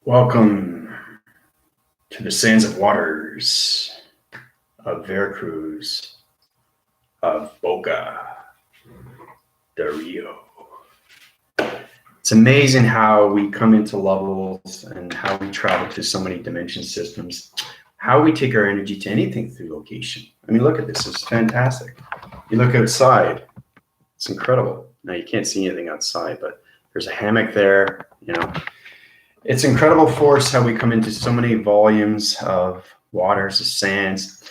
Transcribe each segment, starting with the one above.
Welcome to the sands of waters of Veracruz, of Boca Del Rio. It's amazing how we come into levels and how we travel to so many dimension systems, how we take our energy to anything through location. I mean, look at this, it's fantastic. You look outside, it's incredible. Now you can't see anything outside, but there's a hammock there, you know. It's incredible for us how we come into so many volumes of waters, of sands.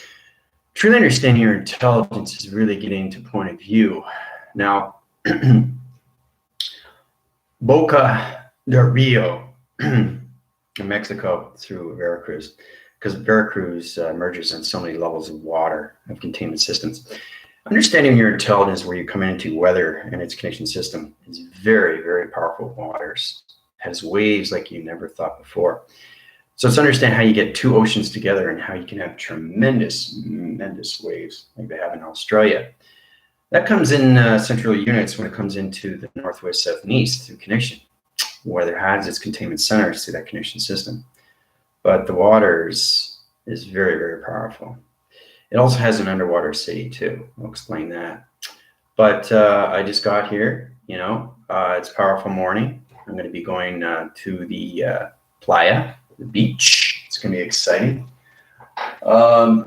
Truly understanding your intelligence is really getting to point of view. Now, Boca del Rio in Mexico through Veracruz, because Veracruz merges on so many levels of water, of containment systems. Understanding your intelligence where you come into weather and its connection system is very, very powerful waters. Has waves like you never thought before. So it's understand how you get two oceans together and how you can have tremendous waves like they have in Australia. That comes in central units when it comes into the northwest, south, and east through connection. Weather has its containment centers through that connection system. But the waters is very, very powerful. It also has an underwater city too. I'll explain that. But I just got here, you know, it's a powerful morning. I'm going to be going to the playa, the beach. It's going to be exciting.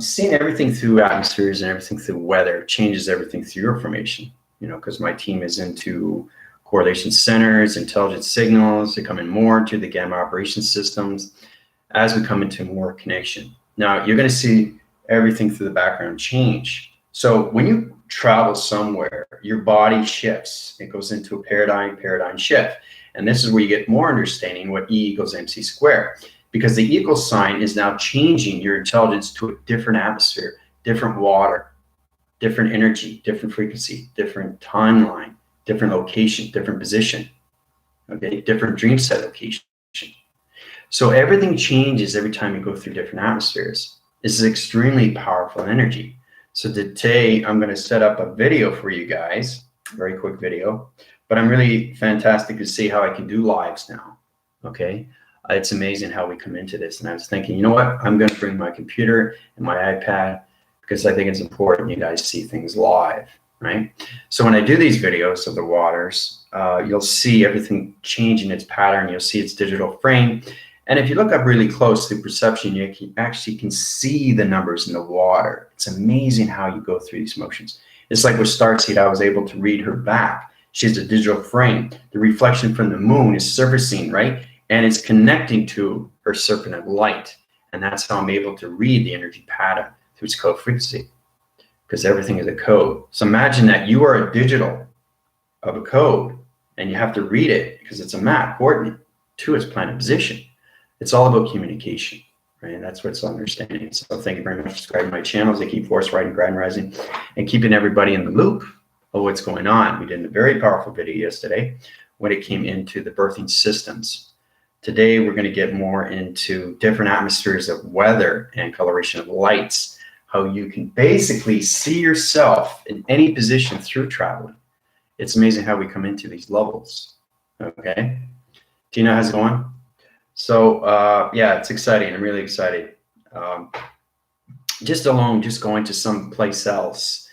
Seeing everything through atmospheres and everything through weather changes everything through your formation, you know, because my team is into correlation centers, intelligence signals. They come in more to the gamma operation systems as we come into more connection. Now, you're going to see everything through the background change. So when you travel somewhere, your body shifts. It goes into a paradigm shift. And this is where you get more understanding what E equals MC squared, because the equal sign is now changing your intelligence to a different atmosphere, different water, different energy, different frequency, different timeline, different location, different position, okay, different dream set location. So everything changes every time you go through different atmospheres. This is extremely powerful energy. So today I'm going to set up a video for you guys, very quick video. But I'm really fantastic to see how I can do lives now, okay? It's amazing how we come into this. And I was thinking, you know what? I'm going to bring my computer and my iPad because I think it's important you guys see things live, right? So when I do these videos of the waters, you'll see everything changing its pattern. You'll see its digital frame. And if you look up really close through perception, you actually can see the numbers in the water. It's amazing how you go through these motions. It's like with Starseed, I was able to read her back. She has a digital frame. The reflection from the moon is surfacing, right? And it's connecting to her serpent of light. And that's how I'm able to read the energy pattern through its code frequency, because everything is a code. So imagine that you are a digital of a code and you have to read it because it's a map coordinate to its planet position. It's all about communication, right? And that's what's understanding. So thank you very much for subscribing to my channels. I keep force writing, grind rising, and keeping everybody in the loop of what's going on. We did a very powerful video yesterday when it came into the birthing systems. Today, we're going to get more into different atmospheres of weather and coloration of lights, how you can basically see yourself in any position through traveling. It's amazing how we come into these levels, okay? Tina, how's it going? So, yeah, it's exciting. I'm really excited. Just going to some place else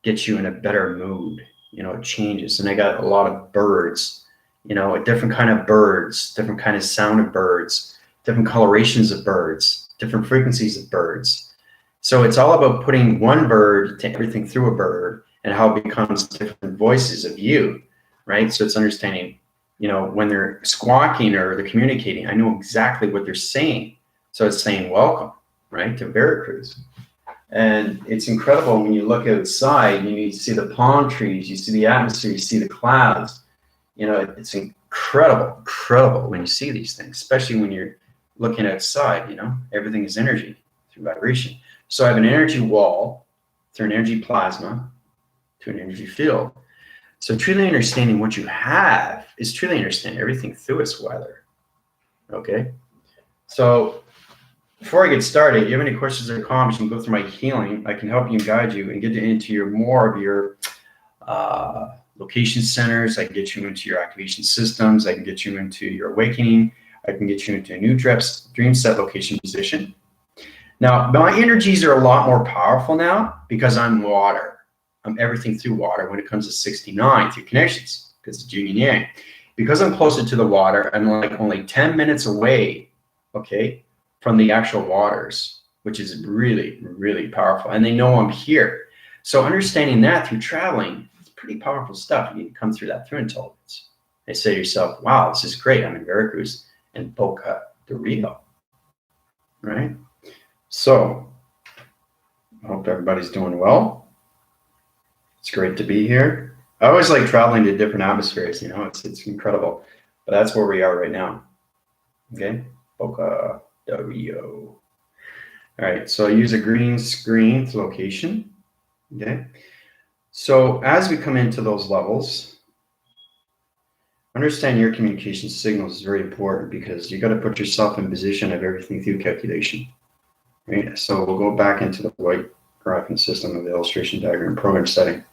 gets you in a better mood. You know, it changes. And I got a lot of birds, you know, a different kind of birds, different kind of sound of birds, different colorations of birds, different frequencies of birds. So it's all about putting one bird to everything through a bird and how it becomes different voices of you, right? So it's understanding, you know, when they're squawking or they're communicating, I know exactly what they're saying. So it's saying welcome, right, to Veracruz. And it's incredible when you look outside and you see the palm trees, you see the atmosphere, you see the clouds. You know, it's incredible when you see these things, especially when you're looking outside, you know, everything is energy through vibration. So I have an energy wall through an energy plasma to an energy field. So truly understanding what you have is truly understanding everything through its weather, okay? So before I get started, if you have any questions or comments, you can go through my healing. I can help you and guide you and get into your more of your location centers. I can get you into your activation systems. I can get you into your awakening. I can get you into a new dream set location position. Now, my energies are a lot more powerful now because I'm water. I'm everything through water when it comes to 69 through connections, because it's yin and yang. Because I'm closer to the water, I'm like only 10 minutes away, okay, from the actual waters, which is really, really powerful. And they know I'm here. So understanding that through traveling, it's pretty powerful stuff. You need to come through that through intelligence. They say to yourself, wow, this is great. I'm in Veracruz and Boca Del Rio, right? So I hope everybody's doing well. It's great to be here. I always like traveling to different atmospheres, you know, it's incredible. But that's where we are right now. Okay, Boca Del Rio. All right, so I use a green screen to location. Okay, so as we come into those levels, understand your communication signals is very important because you got to put yourself in position of everything through calculation. Right, so we'll go back into the white graphing system of the illustration diagram program setting.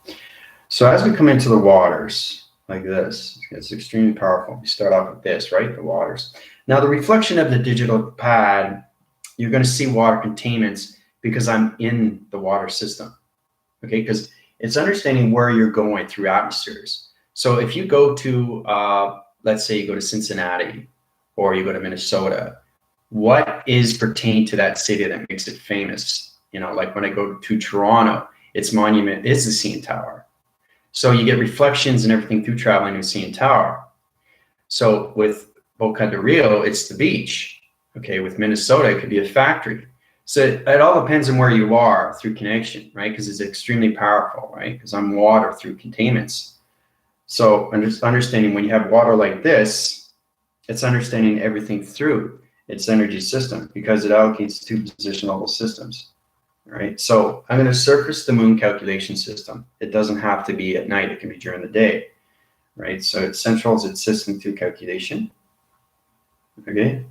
So as we come into the waters like this, it's extremely powerful. We start off with this, right? The waters. Now the reflection of the digital pad, you're going to see water containments because I'm in the water system. Okay, because it's understanding where you're going through atmospheres. So if you go to, let's say you go to Cincinnati or you go to Minnesota, what is pertained to that city that makes it famous? You know, like when I go to Toronto, its monument is the CN Tower. So you get reflections and everything through traveling to CN Tower. So with Boca Del Rio, it's the beach. Okay, with Minnesota, it could be a factory. So it all depends on where you are through connection, right? Because it's extremely powerful, right? Because I'm water through containments. So understanding when you have water like this, it's understanding everything through its energy system because it allocates two position level systems. Right, so I'm going to surface the moon calculation system. It doesn't have to be at night, it can be during the day, right? So it centrals its system through calculation, okay?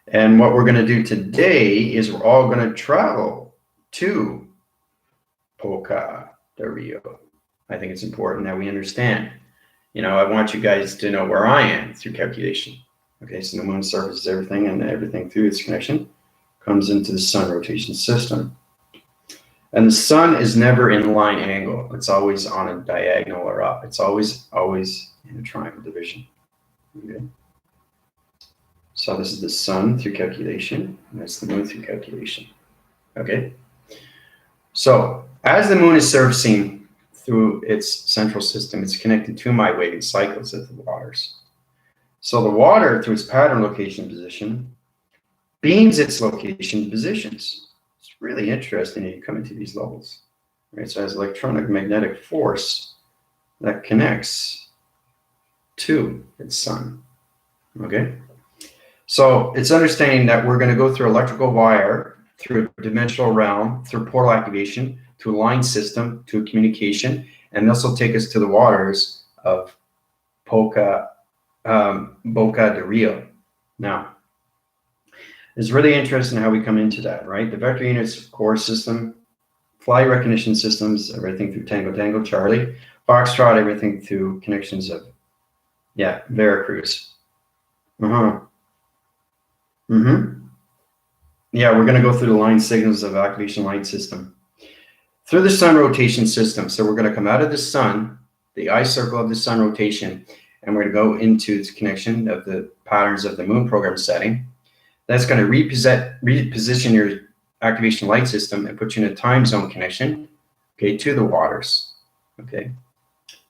And what we're going to do today is we're all going to travel to Boca Del Rio. I think it's important that we understand. You know, I want you guys to know where I am through calculation. Okay, so the moon surfaces everything and everything through its connection comes into the sun rotation system. And the sun is never in line angle. It's always on a diagonal or up. It's always in a triangle division. Okay. So this is the sun through calculation, and that's the moon through calculation. Okay. So as the moon is surfacing through its central system, it's connected to my waving cycles of the waters. So the water, through its pattern location position, beams its location positions. It's really interesting when you come into these levels, right? So it has electronic magnetic force that connects to its sun, okay? So it's understanding that we're going to go through electrical wire, through a dimensional realm, through portal activation, to a line system, to a communication, and this will take us to the waters of Boca Del Rio. Now, it's really interesting how we come into that, right? The vector units core system, fly recognition systems, everything through Tango Tango Charlie, Foxtrot, everything through connections of, yeah, Veracruz. Yeah, we're going to go through the line signals of activation light system. Through the sun rotation system. So we're going to come out of the sun, the eye circle of the sun rotation, and we're going to go into the connection of the patterns of the moon program setting. That's going to reposition your activation light system and put you in a time zone connection, okay, to the waters, okay?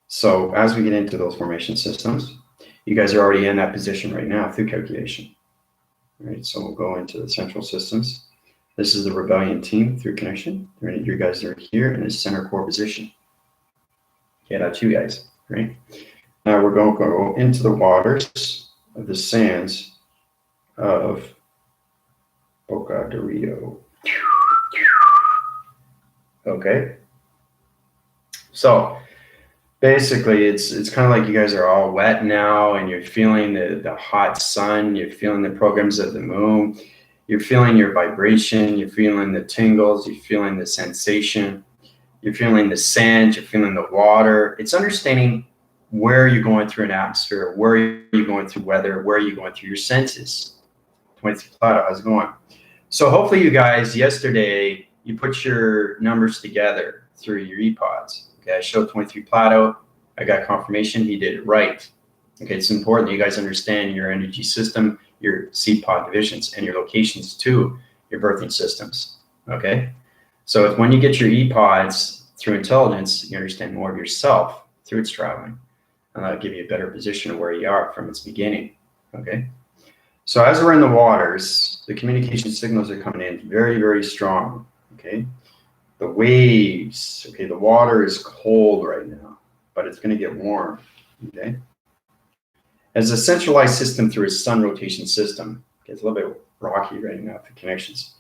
So as we get into those formation systems, you guys are already in that position right now through calculation. All right, so we'll go into the central systems. This is the rebellion team through connection. You guys are here in the center core position. Okay, that's you guys, right? Now we're going to go into the waters of the sands of Boca Del Rio. Okay. So basically it's kind of like you guys are all wet now and you're feeling the hot sun, you're feeling the programs of the moon, you're feeling your vibration, you're feeling the tingles, you're feeling the sensation, you're feeling the sand, you're feeling the water. It's understanding where are you going through an atmosphere? Where are you going through weather? Where are you going through your senses? 23 Plato, how's it going? So hopefully you guys, yesterday, you put your numbers together through your EPODs. Okay, I showed 23 Plato. I got confirmation he did it right. Okay, it's important that you guys understand your energy system, your seed pod divisions, and your locations to your birthing systems. Okay, so when you get your EPODs through intelligence, you understand more of yourself through its traveling, and that'll give you a better position of where you are from its beginning. Okay. So as we're in the waters, the communication signals are coming in very, very strong, okay? The waves, okay, the water is cold right now, but it's going to get warm, okay? As a centralized system through a sun rotation system, okay, it's a little bit rocky right now for connections.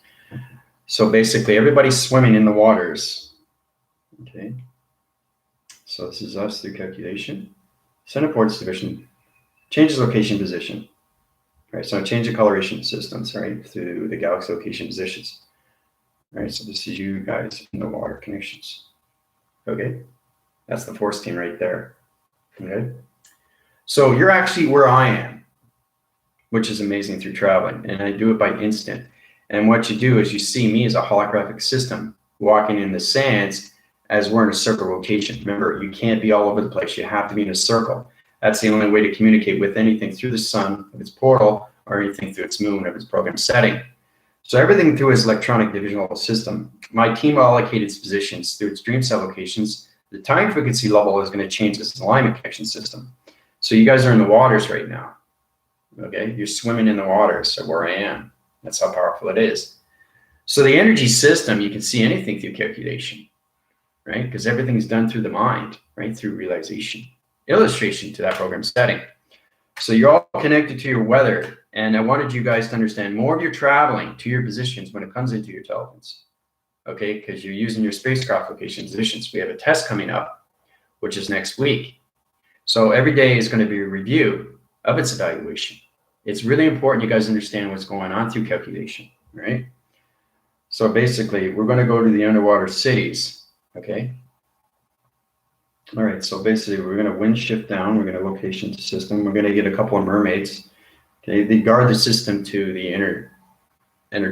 So basically, everybody's swimming in the waters, okay? So this is us through calculation. Center ports division, changes location position. Right, so I change the coloration systems, right, through the galaxy location positions. Right, so this is you guys in the water connections. Okay, that's the force team right there. Okay, so you're actually where I am, which is amazing through traveling, and I do it by instant. And what you do is you see me as a holographic system walking in the sands as we're in a circle rotation. Remember, you can't be all over the place. You have to be in a circle. That's the only way to communicate with anything through the sun of its portal or anything through its moon of its program setting. So everything through its electronic divisional system. My team allocated its positions through its dream cell locations. The time frequency level is going to change its alignment connection system. So you guys are in the waters right now. Okay, you're swimming in the waters, so where I am. That's how powerful it is. So the energy system, you can see anything through calculation, right? Because everything's done through the mind, right? Through realization. Illustration to that program setting. So you're all connected to your weather, and I wanted you guys to understand more of your traveling to your positions when it comes into your intelligence. Okay, because you're using your spacecraft location positions. We have a test coming up, which is next week. So every day is going to be a review of its evaluation. It's really important you guys understand what's going on through calculation, right? So basically, we're going to go to the underwater cities, okay? All right, so basically we're going to wind shift down. We're going to location to system. We're going to get a couple of mermaids. Okay, they guard the system to the inner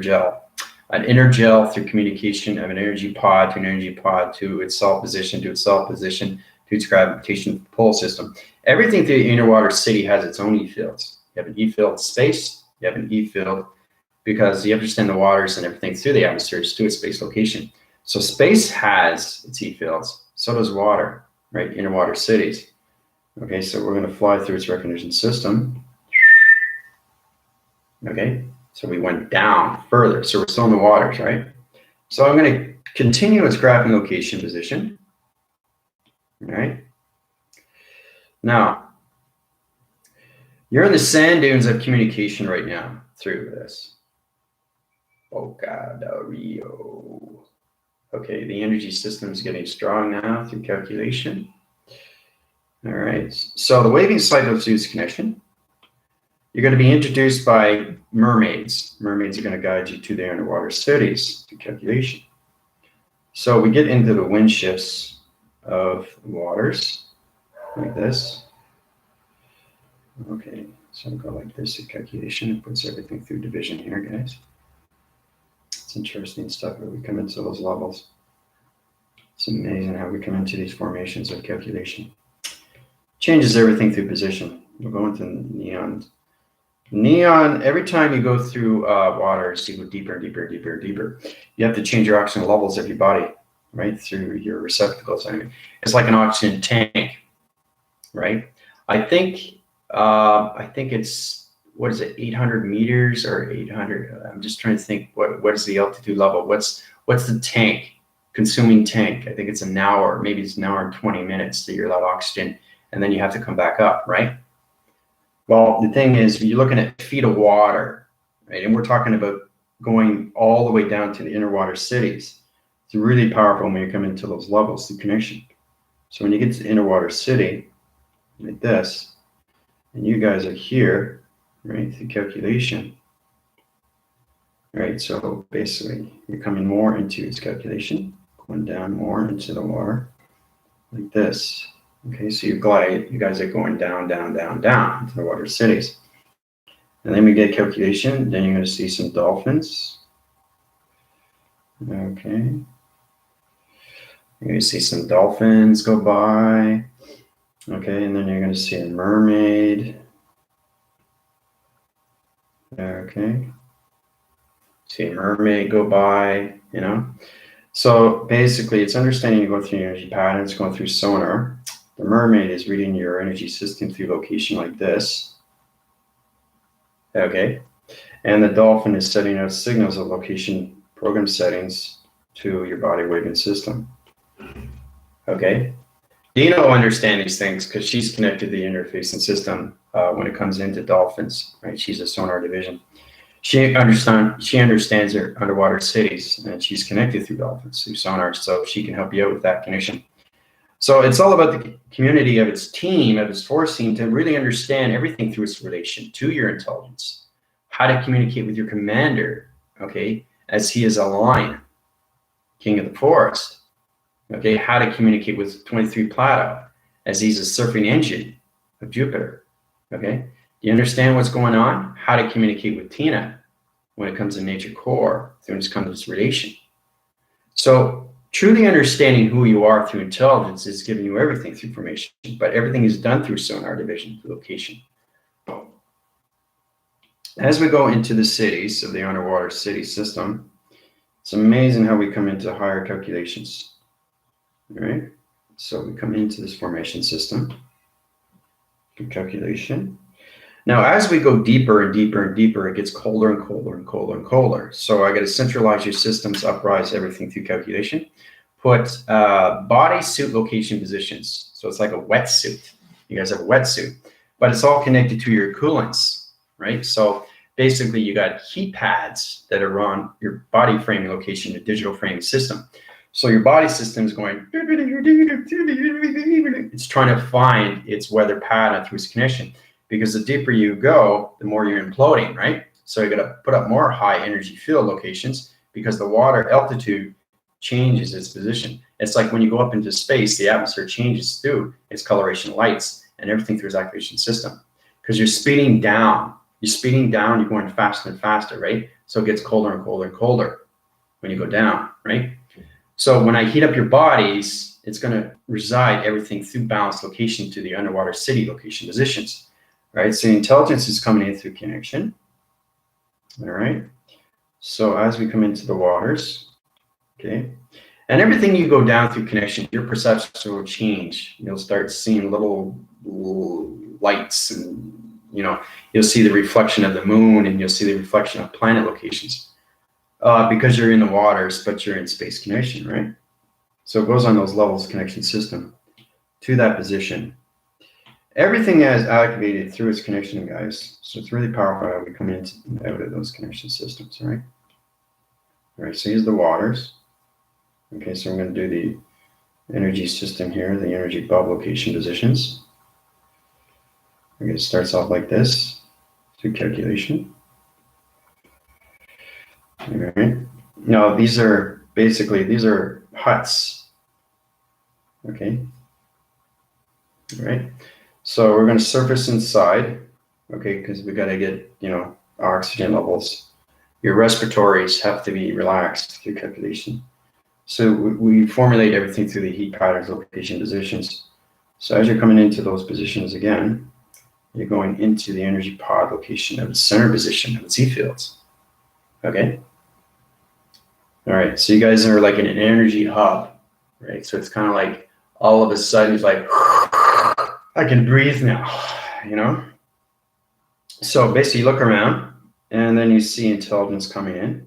gel. An inner gel through communication of an energy pod to an energy pod to its self position, to its self position, to its gravitation pull system. Everything through the inner water city has its own E-fields. You have an E-field space, you have an E-field because you understand the waters and everything through the atmospheres to its space location. So space has its E-fields, so does water. Right, inner water cities. Okay, so we're going to fly through its recognition system. Okay, so we went down further, so we're still in the waters, right? So I'm going to continue its graphing location position. All right. Now, you're in the sand dunes of communication right now through this. Boca Del Rio. Okay, the energy system is getting strong now through calculation. All right, so the waving cycle Zeus connection. You're going to be introduced by mermaids. Mermaids are going to guide you to their underwater cities through calculation. So we get into the wind shifts of the waters like this. Okay, so I'll go like this through calculation. It puts everything through division here, guys. It's interesting stuff where we come into those levels. It's amazing how we come into these formations of calculation. Changes everything through position. We'll go into neon. Neon, every time you go through waters, you go deeper and deeper and deeper and deeper. You have to change your oxygen levels of your body, right, through your receptacles. I mean, it's like an oxygen tank, right? I think it's, what is it, 800 meters or 800? I'm just trying to think what is the altitude level? What's the tank, consuming tank? I think it's an hour, maybe it's an hour and 20 minutes that you're allowed oxygen, and then you have to come back up, right? Well, the thing is, you're looking at feet of water, right? And we're talking about going all the way down to the inner water cities. It's really powerful when you come into those levels, the connection. So when you get to the inner water city, like this, and you guys are here, right, through calculation, right? So basically, you're coming more into its calculation, going down more into the water, like this, Okay, so you guys are going down, down, down, down to the water cities. And then we get calculation, then you're going to see some dolphins. Okay. You're going to see some dolphins go by. Okay, and then you're going to see a mermaid. Okay. See a mermaid go by, you know. So basically, it's understanding you go through your energy patterns, going through sonar. The mermaid is reading your energy system through location like this. Okay. And the dolphin is sending out signals of location program settings to your body awakened system. Okay. Dino understands these things because she's connected to the interfacing system when it comes into dolphins, right? She's a sonar division. She understands her underwater cities, and she's connected through dolphins, through sonar, so she can help you out with that connection. So it's all about the community of its team, of its force team, to really understand everything through its relation to your intelligence, how to communicate with your commander, okay, as he is a lion, king of the forest, okay, how to communicate with 23 Plato, as he's a surfing engine of Jupiter, okay. Do you understand what's going on? How to communicate with Tina when it comes to nature core, when it comes to this relation. So truly understanding who you are through intelligence is giving you everything through formation, but everything is done through sonar division, through location. As we go into the cities of the underwater city system, it's amazing how we come into higher calculations. All right, so we come into this formation system, calculation. Now, as we go deeper and deeper and deeper, it gets colder and colder and colder and colder. So I got to centralize your systems, uprise everything through calculation. Put body, suit, location, positions. So it's like a wetsuit. You guys have a wetsuit, but it's all connected to your coolants, right? So basically, you got heat pads that are on your body framing location, the digital framing system. So your body system is going, it's trying to find its weather pattern through its connection. Because the deeper you go, the more you're imploding, right? So you got to put up more high energy field locations because the water altitude changes its position. It's like when you go up into space, the atmosphere changes through its coloration lights and everything through its activation system. Because you're speeding down. You're going faster and faster, right? So it gets colder and colder and colder when you go down, right? So when I heat up your bodies, it's going to reside everything through balanced location to the underwater city location positions. Right, so intelligence is coming in through connection. All right, so as we come into the waters, okay, and everything you go down through connection, your perception will change. You'll start seeing little lights, and you'll see the reflection of the moon, and you'll see the reflection of planet locations because you're in the waters, but you're in space connection, right? So it goes on those levels connection system to that position. Everything is activated through its connection, guys. So it's really powerful how we come in and out of those connection systems, right? All right, so here's the waters. Okay, so I'm going to do the energy system here, the energy bulb location positions. Okay, it starts off like this, through calculation. All right. Now, these are huts. Okay. All right. So we're going to surface inside, okay, because we got to get, oxygen levels. Your respiratories have to be relaxed through calculation. So we formulate everything through the heat patterns, location, positions. So as you're coming into those positions again, you're going into the energy pod location of the center position of its heat fields, okay? All right, so you guys are like in an energy hub, right? So it's kind of like all of a sudden it's like, I can breathe now, So basically you look around and then you see intelligence coming in,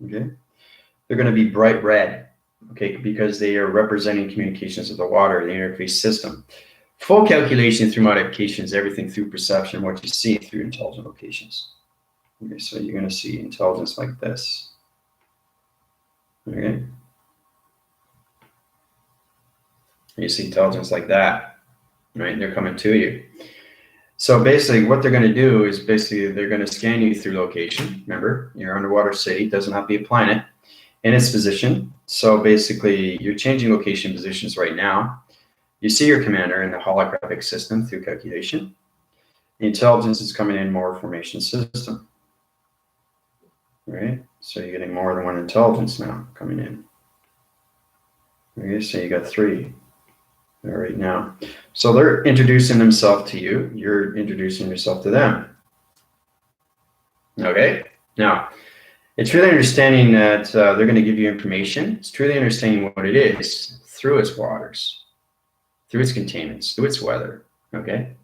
okay? They're going to be bright red, okay, because they are representing communications of the water, the interface system. Full calculation through modifications, everything through perception, what you see through intelligent locations. Okay, so you're going to see intelligence like this, okay? You see intelligence like that. Right, they're coming to you. So basically what they're going to do is they're going to scan you through location. Remember, your underwater city doesn't have to be a planet in its position. So basically you're changing location positions right now. You see your commander in the holographic system through calculation. The intelligence is coming in more formation system, right? So you're getting more than one intelligence now coming in. Okay, so you got 3 right now. So they're introducing themselves to you. You're introducing yourself to them. Okay, now it's really understanding that they're going to give you information. It's truly understanding what it is through its waters, through its containments, through its weather. Okay,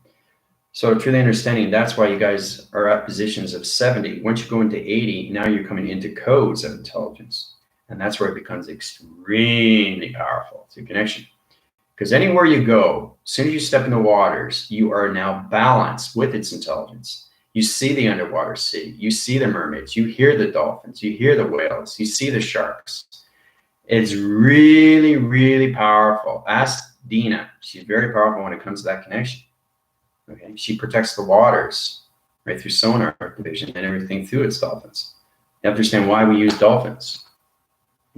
so truly understanding that's why you guys are at positions of 70. Once you go into 80, now you're coming into codes of intelligence, and that's where it becomes extremely powerful through connection. Because anywhere you go, as soon as you step in the waters, you are now balanced with its intelligence. You see the underwater sea, you see the mermaids, you hear the dolphins, you hear the whales, you see the sharks. It's really, really powerful. Ask Dina. She's very powerful when it comes to that connection. Okay, she protects the waters right through sonar division and everything through its dolphins. You have to understand why we use dolphins.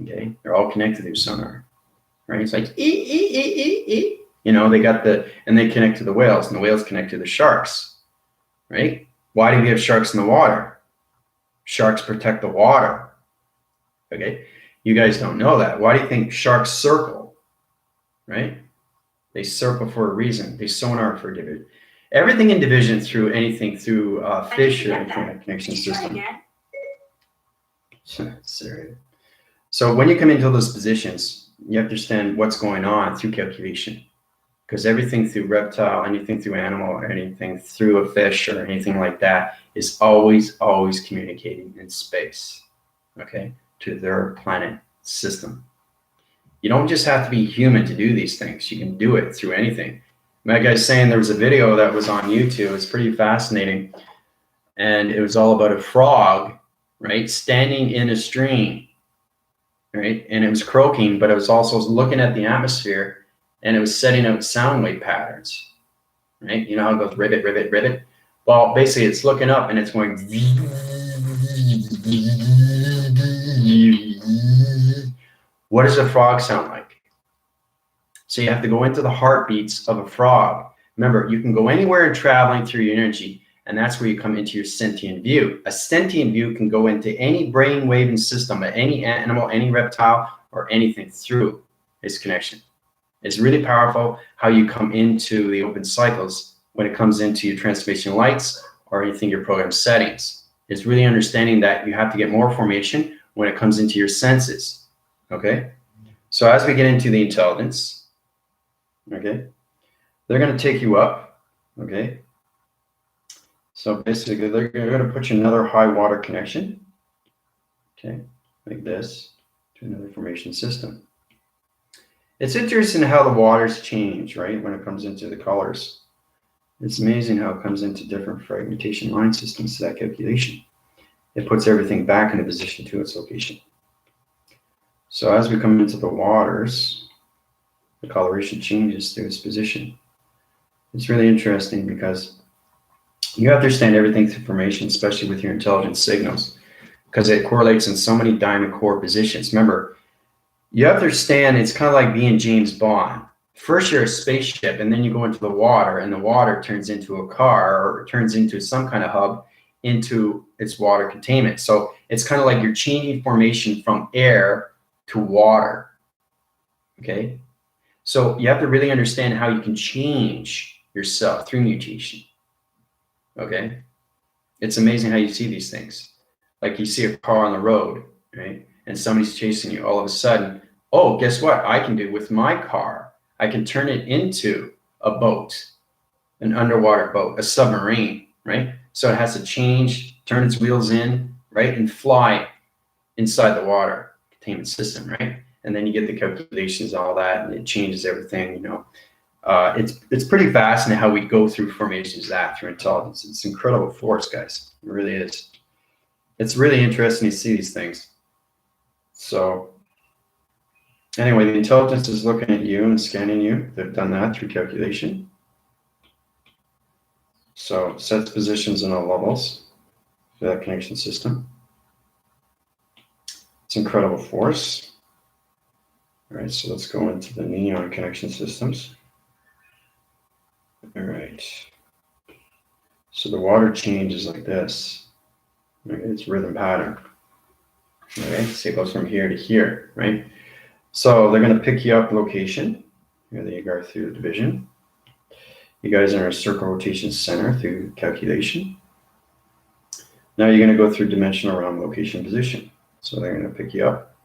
Okay, they're all connected through sonar. Right? It's like you know, they got and they connect to the whales, and the whales connect to the sharks. Right? Why do we have sharks in the water? Sharks protect the water. Okay, you guys don't know that. Why do you think sharks circle? Right? They circle for a reason. They sonar for a division. Everything in division through anything through fish or anything connection system. So when you come into those positions, you have to understand what's going on through calculation. Because everything through reptile, anything through animal, or anything through a fish or anything like that is always, always communicating in space, okay, to their planet system. You don't just have to be human to do these things. You can do it through anything. My guy's saying there was a video that was on YouTube. It's pretty fascinating. And it was all about a frog, right, standing in a stream, right? And it was croaking, but it was also looking at the atmosphere, and it was setting out sound wave patterns, right? You know how it goes ribbit, ribbit, ribbit? Well, basically it's looking up and it's going, what does a frog sound like? So you have to go into the heartbeats of a frog. Remember, you can go anywhere in traveling through your energy, and that's where you come into your sentient view. A sentient view can go into any brain waving system, any animal, any reptile, or anything through its connection. It's really powerful how you come into the open cycles when it comes into your transformation lights or anything your program settings. It's really understanding that you have to get more formation when it comes into your senses. Okay? So as we get into the intelligence, okay, they're going to take you up. Okay? So basically, they're going to put you in another high water connection. Okay? Like this to another formation system. It's interesting how the waters change, right, when it comes into the colors. It's amazing how it comes into different fragmentation line systems to that calculation. It puts everything back into position to its location. So as we come into the waters, the coloration changes to its position. It's really interesting because you have to understand everything through formation, especially with your intelligence signals, because it correlates in so many diamond core positions. Remember, you have to understand it's kind of like being James Bond. First, you're a spaceship, and then you go into the water, and the water turns into a car or turns into some kind of hub into its water containment. So it's kind of like you're changing formation from air to water. Okay? So you have to really understand how you can change yourself through mutation. Okay? It's amazing how you see these things. Like you see a car on the road, right? And somebody's chasing you, all of a sudden, oh, guess what I can do with my car? I can turn it into a boat, an underwater boat, a submarine, right? So it has to change, turn its wheels in, right? And fly inside the water containment system, right? And then you get the calculations, all that, and it changes everything, you know. It's pretty fascinating how we go through formations that through intelligence. It's incredible force, guys. It really is. It's really interesting to see these things. So anyway, the intelligence is looking at you and scanning you. They've done that through calculation. So sets positions in all levels for that connection system. It's incredible force. All right, so let's go into the neon connection systems. All right. So the water changes like this. Okay, it's rhythm pattern. Okay, so it goes from here to here, right? So they're going to pick you up location. Here you go through the division. You guys are in a circle rotation center through calculation. Now you're going to go through dimensional realm location position. So they're going to pick you up.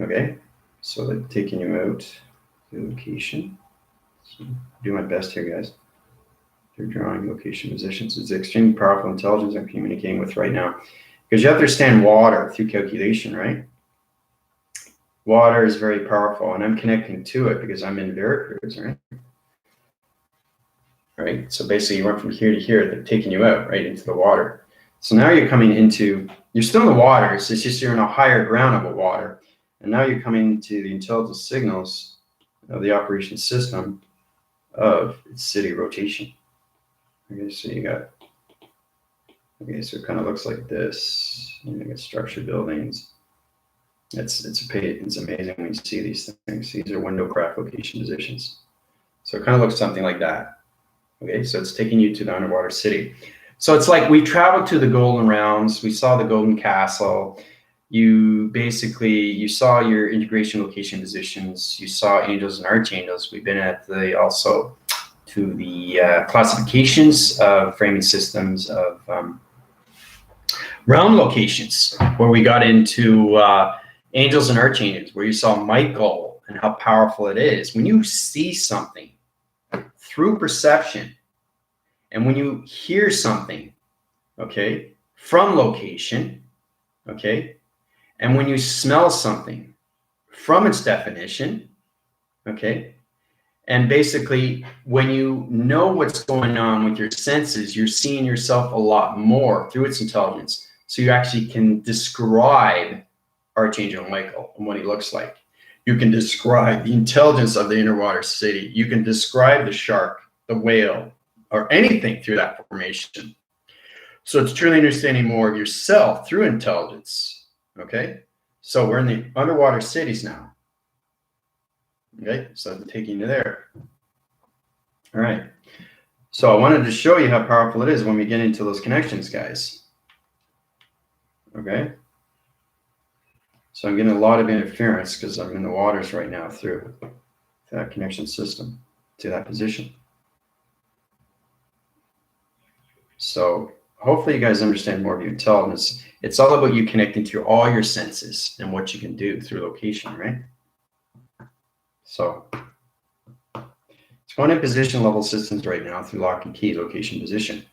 Okay, so they're taking you out to location. So do my best here, guys. They're drawing location positions. It's extremely powerful intelligence I'm communicating with right now. Because you have to understand water through calculation, right? Water is very powerful, and I'm connecting to it because I'm in Veracruz, right? Right. So basically, you went from here to here. They're taking you out right into the water. So now you're coming into. You're still in the water. It's just you're in a higher ground of the water, and now you're coming into the intelligence signals of the operation system of its city rotation. Okay, so you got. Okay, so it kind of looks like this. You got structured buildings. It's amazing when you see these things. These are window craft location positions. So it kind of looks something like that. Okay, so it's taking you to the underwater city. So it's like we traveled to the Golden Realms. We saw the Golden Castle. You saw your integration location positions. You saw angels and archangels. We've been at also to the classifications of framing systems of realm locations, where we got into angels and archangels, where you saw Michael and how powerful it is. When you see something through perception, and when you hear something, okay, from location, okay, and when you smell something from its definition, okay, and basically when you know what's going on with your senses, you're seeing yourself a lot more through its intelligence. So you actually can describe Archangel Michael and what he looks like. You can describe the intelligence of the underwater city. You can describe the shark, the whale, or anything through that formation. So it's truly understanding more of yourself through intelligence. Okay, so we're in the underwater cities now. Okay, so I'm taking you there. All right, so I wanted to show you how powerful it is when we get into those connections, guys. Okay, so I'm getting a lot of interference because I'm in the waters right now through that connection system to that position. So hopefully you guys understand more of your intelligence. It's all about you connecting to all your senses and what you can do through location, right? So it's going in position level systems right now through lock and key location position.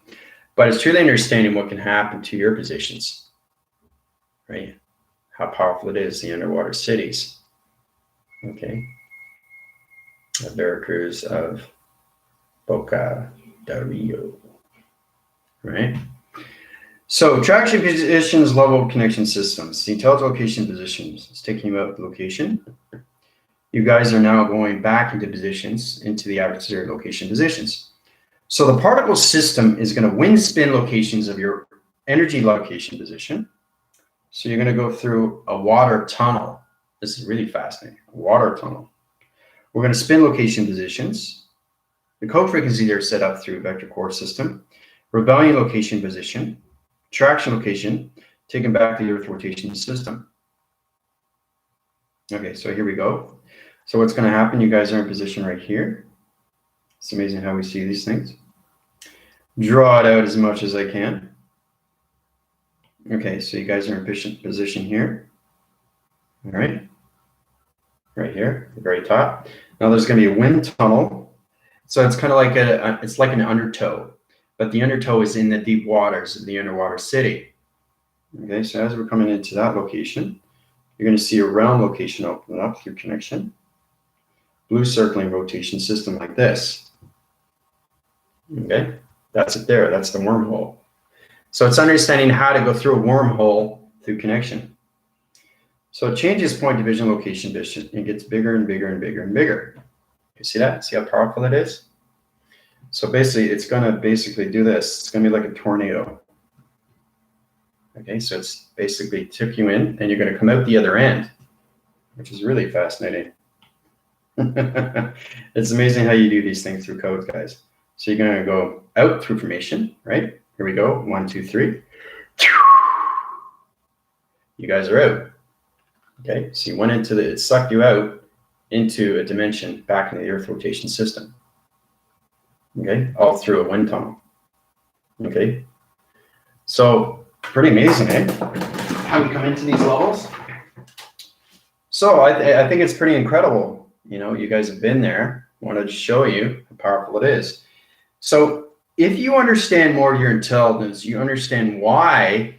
But it's truly understanding what can happen to your positions, right? How powerful it is, the underwater cities. Okay. Of Veracruz, of Boca Del Rio, right? So traction positions, level connection systems. The intelligent location positions is taking you out the location. You guys are now going back into positions, into the adversary location positions. So the particle system is going to wind spin locations of your energy location position. So you're going to go through a water tunnel. This is really fascinating. A water tunnel. We're going to spin location positions. The code frequency they're set up through vector core system. Rebellion location position. Traction location, taken back to the Earth rotation system. Okay, so here we go. So what's going to happen? You guys are in position right here. It's amazing how we see these things. Draw it out as much as I can. Okay, so you guys are in position here. All right. Right here, the very top. Now there's going to be a wind tunnel. So it's kind of like it's like an undertow, but the undertow is in the deep waters of the underwater city. Okay, so as we're coming into that location, you're going to see a realm location open up through connection. Blue circling rotation system like this. Okay, that's it there. That's the wormhole. So it's understanding how to go through a wormhole through connection. So it changes point division location vision. It gets bigger and bigger and bigger and bigger. You see that? See how powerful it is? So basically, it's going to basically do this. It's going to be like a tornado. Okay, so it's basically took you in, and you're going to come out the other end, which is really fascinating. It's amazing how you do these things through codes, guys. So you're going to go out through formation, right? Here we go. 1, 2, 3. You guys are out. Okay. So you went into it sucked you out into a dimension back into the Earth rotation system. Okay. All through a wind tunnel. Okay. So pretty amazing, eh? How we come into these levels. So I think it's pretty incredible. You know, you guys have been there. I wanted to show you how powerful it is. So if you understand more of your intelligence, you understand why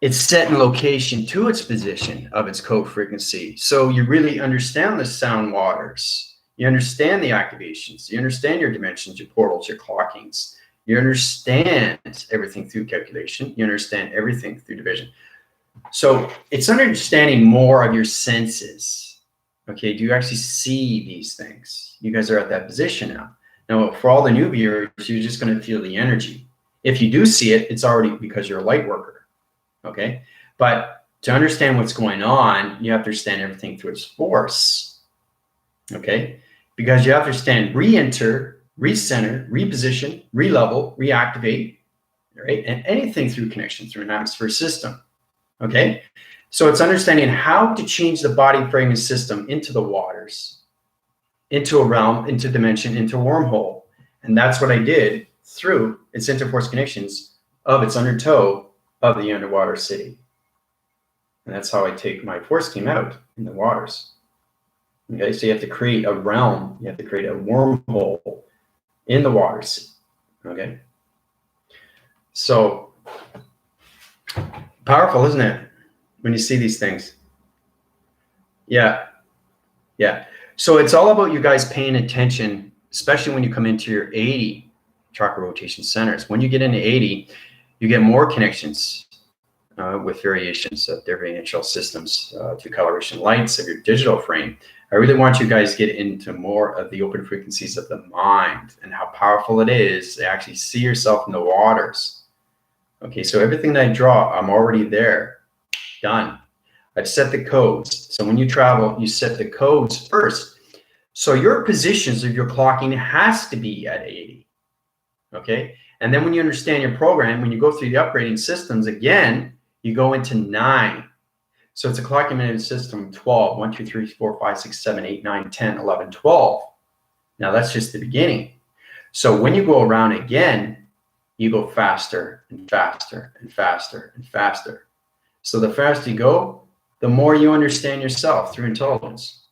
it's set in location to its position of its code frequency. So you really understand the sound waters. You understand the activations. You understand your dimensions, your portals, your clockings. You understand everything through calculation. You understand everything through division. So it's understanding more of your senses. Okay, do you actually see these things? You guys are at that position now. Now, for all the new viewers, you're just going to feel the energy. If you do see it, it's already because you're a light worker. Okay, but to understand what's going on, you have to understand everything through its force. Okay, because you have to understand re-enter, recenter, reposition, re-level, reactivate, right? And anything through connection through an atmosphere system. Okay, so it's understanding how to change the body framing system into the waters, into a realm, into dimension, into a wormhole. And that's what I did through its interforce connections of its undertow of the underwater city. And that's how I take my force team out in the waters. Okay, so you have to create a realm, you have to create a wormhole in the waters. Okay, so powerful, isn't it? When you see these things. Yeah. So it's all about you guys paying attention, especially when you come into your 80 chakra rotation centers. When you get into 80, you get more connections with variations of differential systems to coloration lights of your digital frame. I really want you guys to get into more of the open frequencies of the mind and how powerful it is to actually see yourself in the waters. Okay, so everything that I draw, I'm already there. Done. I've set the codes. So when you travel, you set the codes first. So your positions of your clocking has to be at 80. Okay. And then when you understand your program, when you go through the upgrading systems again, you go into 9. So it's a clocking minute system 12. 1, 2, 3, 4, 5, 6, 7, 8, 9, 10, 11, 12. Now that's just the beginning. So when you go around again, you go faster and faster and faster and faster. So the faster you go, the more you understand yourself through intelligence.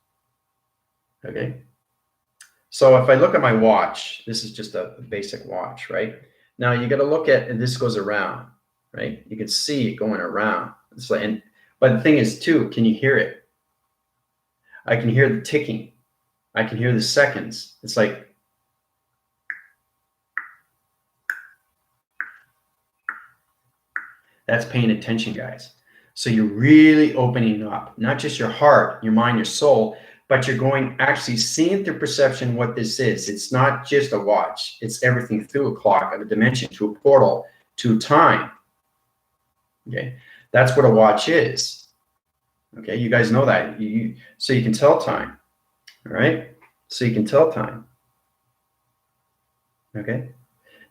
Okay. So if I look at my watch, this is just a basic watch, right? Now you got to look at, and this goes around, right? You can see it going around. It's like, but the thing is too, can you hear it? I can hear the ticking. I can hear the seconds. It's like, that's paying attention, guys. So you're really opening up, not just your heart, your mind, your soul, but you're going actually seeing through perception what this is. It's not just a watch. It's everything through a clock, of a dimension, to a portal, to time. Okay, that's what a watch is. Okay, you guys know that. So you can tell time. All right, so you can tell time. Okay,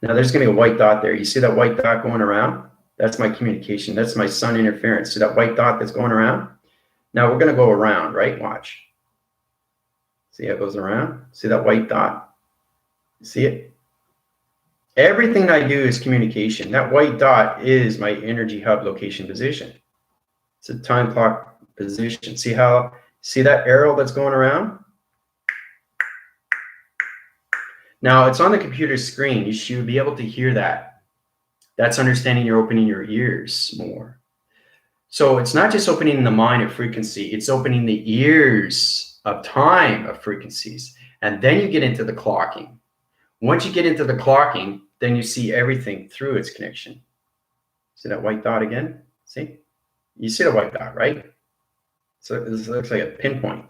now there's going to be a white dot there. You see that white dot going around? That's my communication. That's my sun interference. See that white dot that's going around? Now we're going to go around, right? Watch. See how it goes around? See that white dot? See it? Everything I do is communication. That white dot is my energy hub location position. It's a time clock position. See that arrow that's going around? Now it's on the computer screen. You should be able to hear that. That's understanding you're opening your ears more. So it's not just opening the mind of frequency, it's opening the ears of time of frequencies. And then you get into the clocking. Once you get into the clocking, then you see everything through its connection. See that white dot again? See? You see the white dot, right? So this looks like a pinpoint,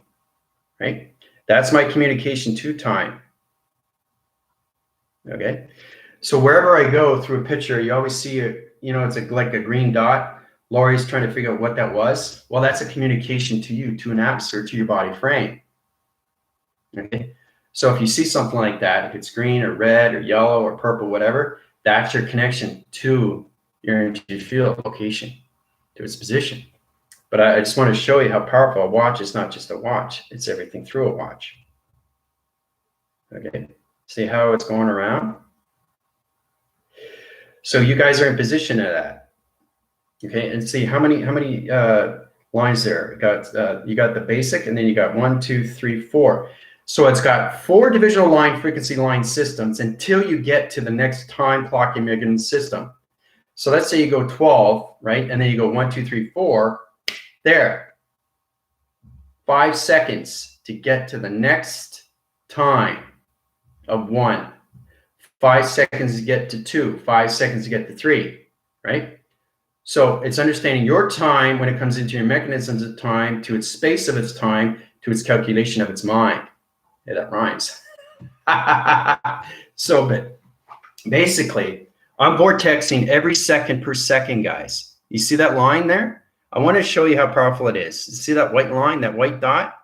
right? That's my communication to time. Okay. So wherever I go through a picture, you always see it, it's like a green dot. Laurie's trying to figure out what that was. Well, that's a communication to you, to an atmosphere, to your body frame. Okay. So if you see something like that, if it's green or red or yellow or purple, whatever, that's your connection to your energy field location, to its position. But I just want to show you how powerful a watch is. Not just a watch, it's everything through a watch. Okay. See how it's going around? So you guys are in position of that. Okay, and see how many lines there. You got the basic, and then you got 1, 2, 3, 4. So it's got 4 divisional line frequency line systems until you get to the next time clocking mechanism system. So let's say you go 12, right, and then you go 1, 2, 3, 4. There, 5 seconds to get to the next time of 1. 5 seconds to get to 2. 5 seconds to get to 3, right? So it's understanding your time when it comes into your mechanisms of time, to its space of its time, to its calculation of its mind. Yeah, that rhymes. So, but basically, I'm vortexing every second per second, guys. You see that line there? I want to show you how powerful it is. See that white line, that white dot?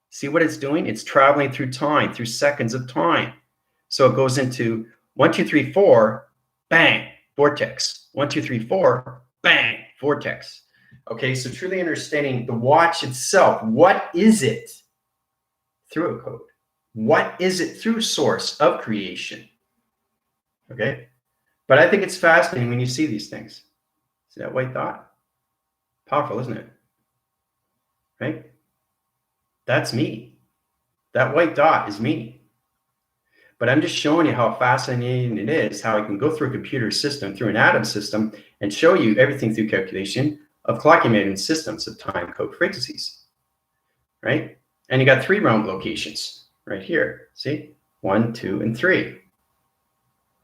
See what it's doing? It's traveling through time, through seconds of time. So it goes into 1, 2, 3, 4, bang, vortex. 1, 2, 3, 4, bang, vortex. Okay, so truly understanding the watch itself. What is it through a code? What is it through source of creation? Okay, but I think it's fascinating when you see these things. See that white dot? Powerful, isn't it? Right? That's me. That white dot is me. But I'm just showing you how fascinating it is, how I can go through a computer system, through an atom system, and show you everything through calculation of clocking mechanism systems of time code frequencies, right? And you got 3 round locations right here. See? 1, 2, and 3.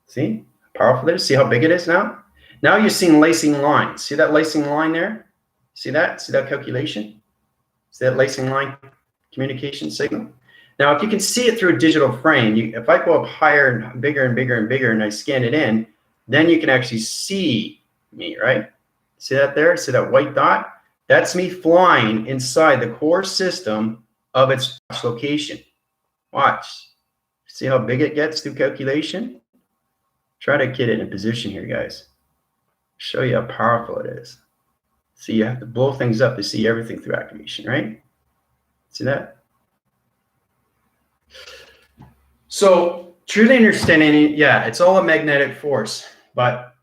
See? How powerful it is? See how big it is now? Now you're seeing lacing lines. See that lacing line there? See that? See that calculation? See that lacing line communication signal? Now, if you can see it through a digital frame, if I go up higher and bigger and bigger and bigger and I scan it in, then you can actually see me, right? See that there? See that white dot? That's me flying inside the core system of its location. Watch. See how big it gets through calculation? Try to get it in position here, guys. Show you how powerful it is. See, you have to blow things up to see everything through activation, right? See that? So truly understanding, yeah, it's all a magnetic force. But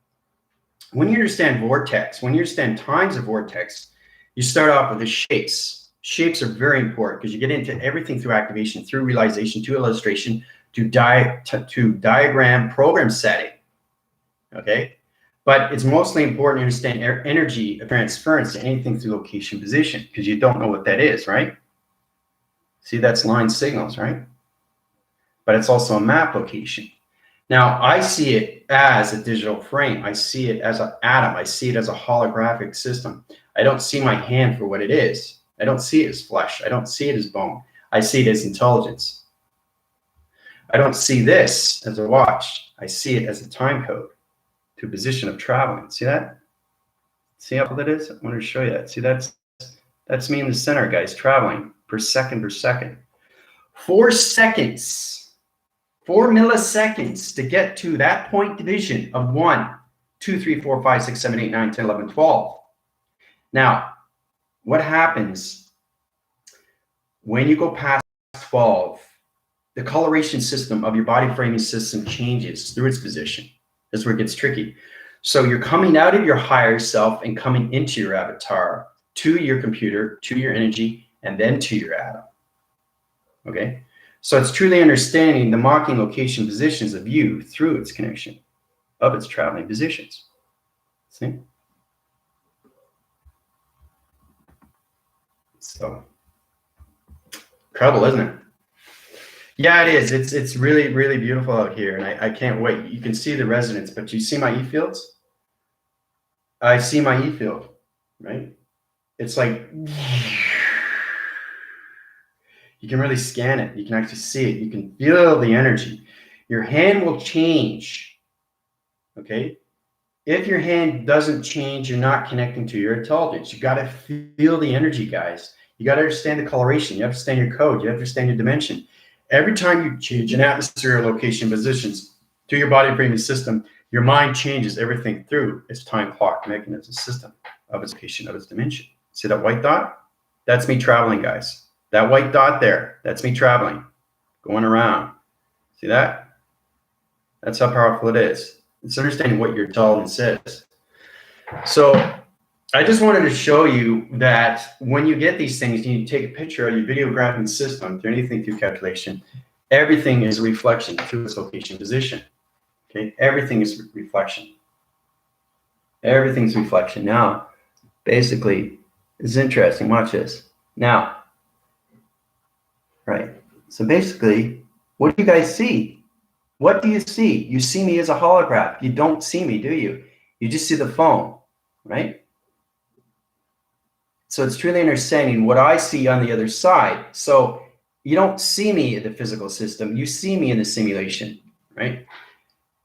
when you understand vortex, when you understand times of vortex, you start off with the shapes. Shapes are very important because you get into everything through activation, through realization, to illustration, to diagram program setting. Okay? But it's mostly important to understand energy of transference to anything through location position, because you don't know what that is, right? See, that's line signals, right? But it's also a map location. Now, I see it as a digital frame. I see it as an atom. I see it as a holographic system. I don't see my hand for what it is. I don't see it as flesh. I don't see it as bone. I see it as intelligence. I don't see this as a watch. I see it as a time code to a position of traveling. See that? See how that is? I want to show you that. See, that's me in the center, guys, traveling per second per second. 4 seconds. 4 milliseconds to get to that point division of 1, 2, 3, 4, 5, 6, 7, 8, 9, 10, 11, 12. Now, what happens when you go past 12? The coloration system of your body framing system changes through its position. That's where it gets tricky. So you're coming out of your higher self and coming into your avatar, to your computer, to your energy, and then to your atom. Okay? So it's truly understanding the mocking location positions of you through its connection of its traveling positions. See? So incredible, isn't it? Yeah, it is. It's really, really beautiful out here, and I can't wait. You can see the resonance, but you see my E fields? I see my E field, right? It's like you can really scan it. You can actually see it. You can feel the energy. Your hand will change, okay? If your hand doesn't change, you're not connecting to your intelligence. You got to feel the energy, guys. You got to understand the coloration. You understand your code. You understand your dimension. Every time you change an atmosphere or location positions to your body brain system, your mind changes everything through its time clock mechanism system of its location, of its dimension. See that white dot? That's me traveling, guys. That white dot there, that's me traveling, going around. See that? That's how powerful it is. It's understanding what your intelligence is. So I just wanted to show you that when you get these things, you take a picture of your videographing system, through anything through calculation, everything is a reflection through its location position. Okay, everything is reflection. Everything's reflection. Now, basically, it's interesting. Watch this. Now, right. So basically, what do you guys see? What do you see? You see me as a holograph. You don't see me, do you? You just see the phone, right? So it's truly understanding what I see on the other side. So you don't see me in the physical system. You see me in the simulation, right?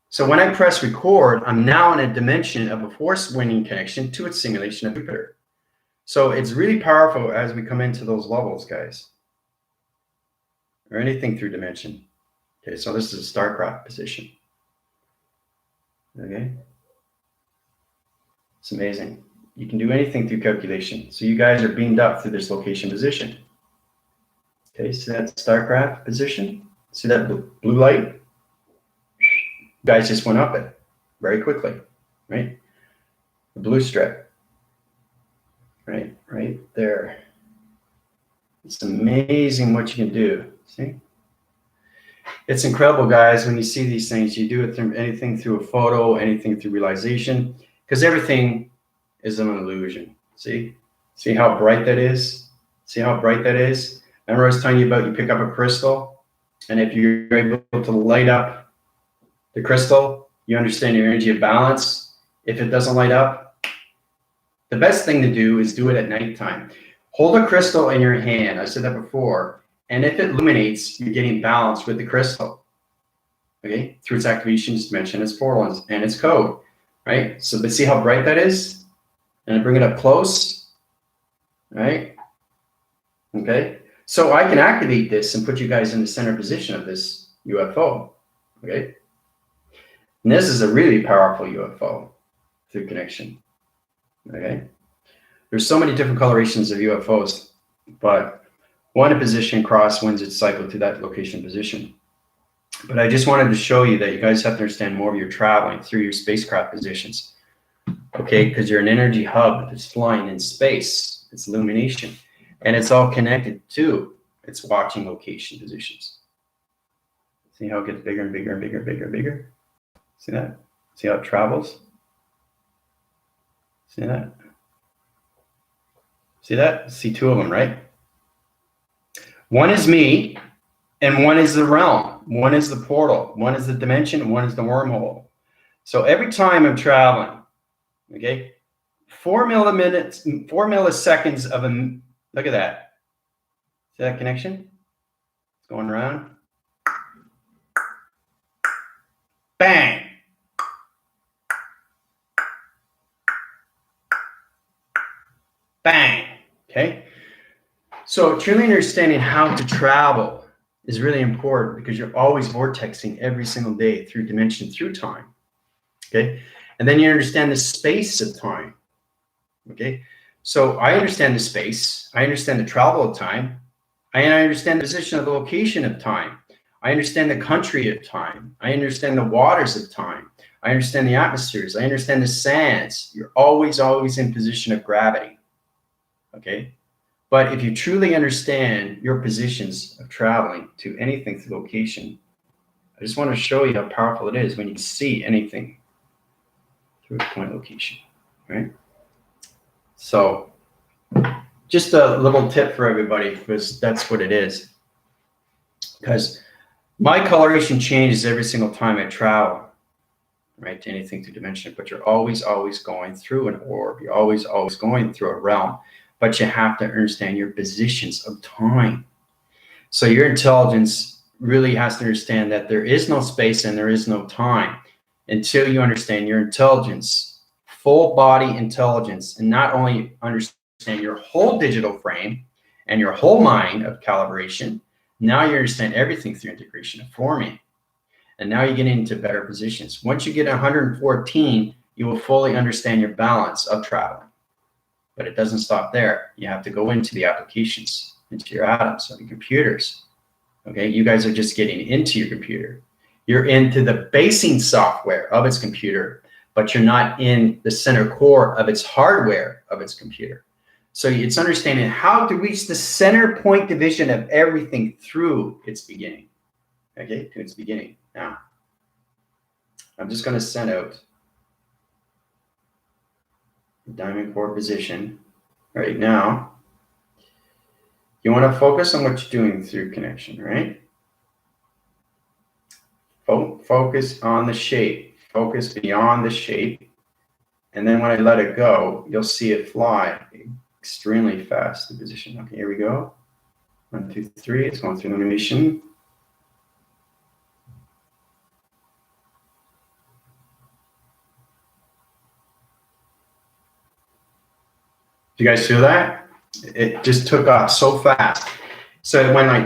So when I press record, I'm now in a dimension of a force-winning connection to its simulation of Jupiter. So it's really powerful as we come into those levels, guys, or anything through dimension. Okay, so this is a StarCraft position. Okay, it's amazing. You can do anything through calculation. So you guys are beamed up through this location position. Okay, see that StarCraft position? See that blue light? You guys just went up it very quickly, right? The blue strip, right there. It's amazing what you can do. See? It's incredible, guys, when you see these things. You do it through anything through a photo, anything through realization, because everything is an illusion. See how bright that is? See how bright that is? Remember I was telling you about, you pick up a crystal, and if you're able to light up the crystal, you understand your energy of balance. If it doesn't light up, the best thing to do is do it at nighttime. Hold a crystal in your hand. I said that before. And if it illuminates, you're getting balance with the crystal, okay, through its activation, dimension, its portal, and its code, right? So, but see how bright that is? And I bring it up close, right? Okay, so I can activate this and put you guys in the center position of this UFO, okay? And this is a really powerful UFO through connection, okay? There's so many different colorations of UFOs, but one position cross wins its cycle to that location position. But I just wanted to show you that you guys have to understand more of your traveling through your spacecraft positions, okay? Because you're an energy hub that's flying in space. It's illumination, and it's all connected to its watching location positions. See how it gets bigger and bigger and bigger and bigger and bigger? See that? See how it travels? See that? See that? See two of them, right? One is me, and one is the realm. One is the portal. One is the dimension, and one is the wormhole. So every time I'm traveling, okay, 4 milliseconds of a, look at that. See that connection? It's going around. Bang. Bang. Okay. So truly understanding how to travel is really important, because you're always vortexing every single day through dimension, through time. Okay. And then you understand the space of time. Okay. So I understand the space. I understand the travel of time. And I understand the position of the location of time. I understand the country of time. I understand the waters of time. I understand the atmospheres. I understand the sands. You're always in position of gravity. Okay. But if you truly understand your positions of traveling to anything through location, I just want to show you how powerful it is when you see anything through a point location, right? So just a little tip for everybody, because that's what it is. Because my coloration changes every single time I travel, right, to anything through dimension, but you're always going through an orb. You're always going through a realm. But you have to understand your positions of time. So your intelligence really has to understand that there is no space and there is no time until you understand your intelligence, full body intelligence, and not only understand your whole digital frame and your whole mind of calibration, Now you understand everything through integration and forming. And now you get into better positions. Once you get 114, you will fully understand your balance of traveling. But it doesn't stop there. You have to go into the applications, into your atoms, of your computers. Okay, you guys are just getting into your computer. You're into the basing software of its computer, but you're not in the center core of its hardware of its computer. So it's understanding how to reach the center point division of everything through its beginning. Okay, to its beginning. Now, I'm just going to send out the diamond core position right now. You want to focus on what you're doing through connection, right? Focus on the shape. Focus beyond the shape. And then when I let it go, you'll see it fly extremely fast to position. Okay, here we go. 1, 2, 3. It's going through illumination. Do you guys feel that? It just took off so fast. So it went like,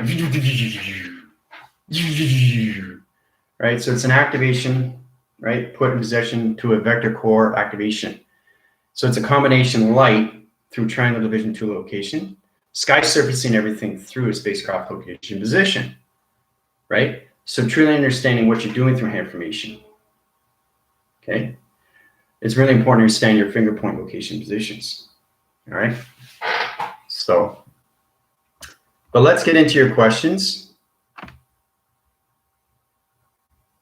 right? So it's an activation, right? Put in possession to a vector core activation. So it's a combination light through triangle division to location, sky surfacing everything through a spacecraft location position, right? So truly understanding what you're doing through information, okay? It's really important to understand your finger point location positions, all right? So, but let's get into your questions.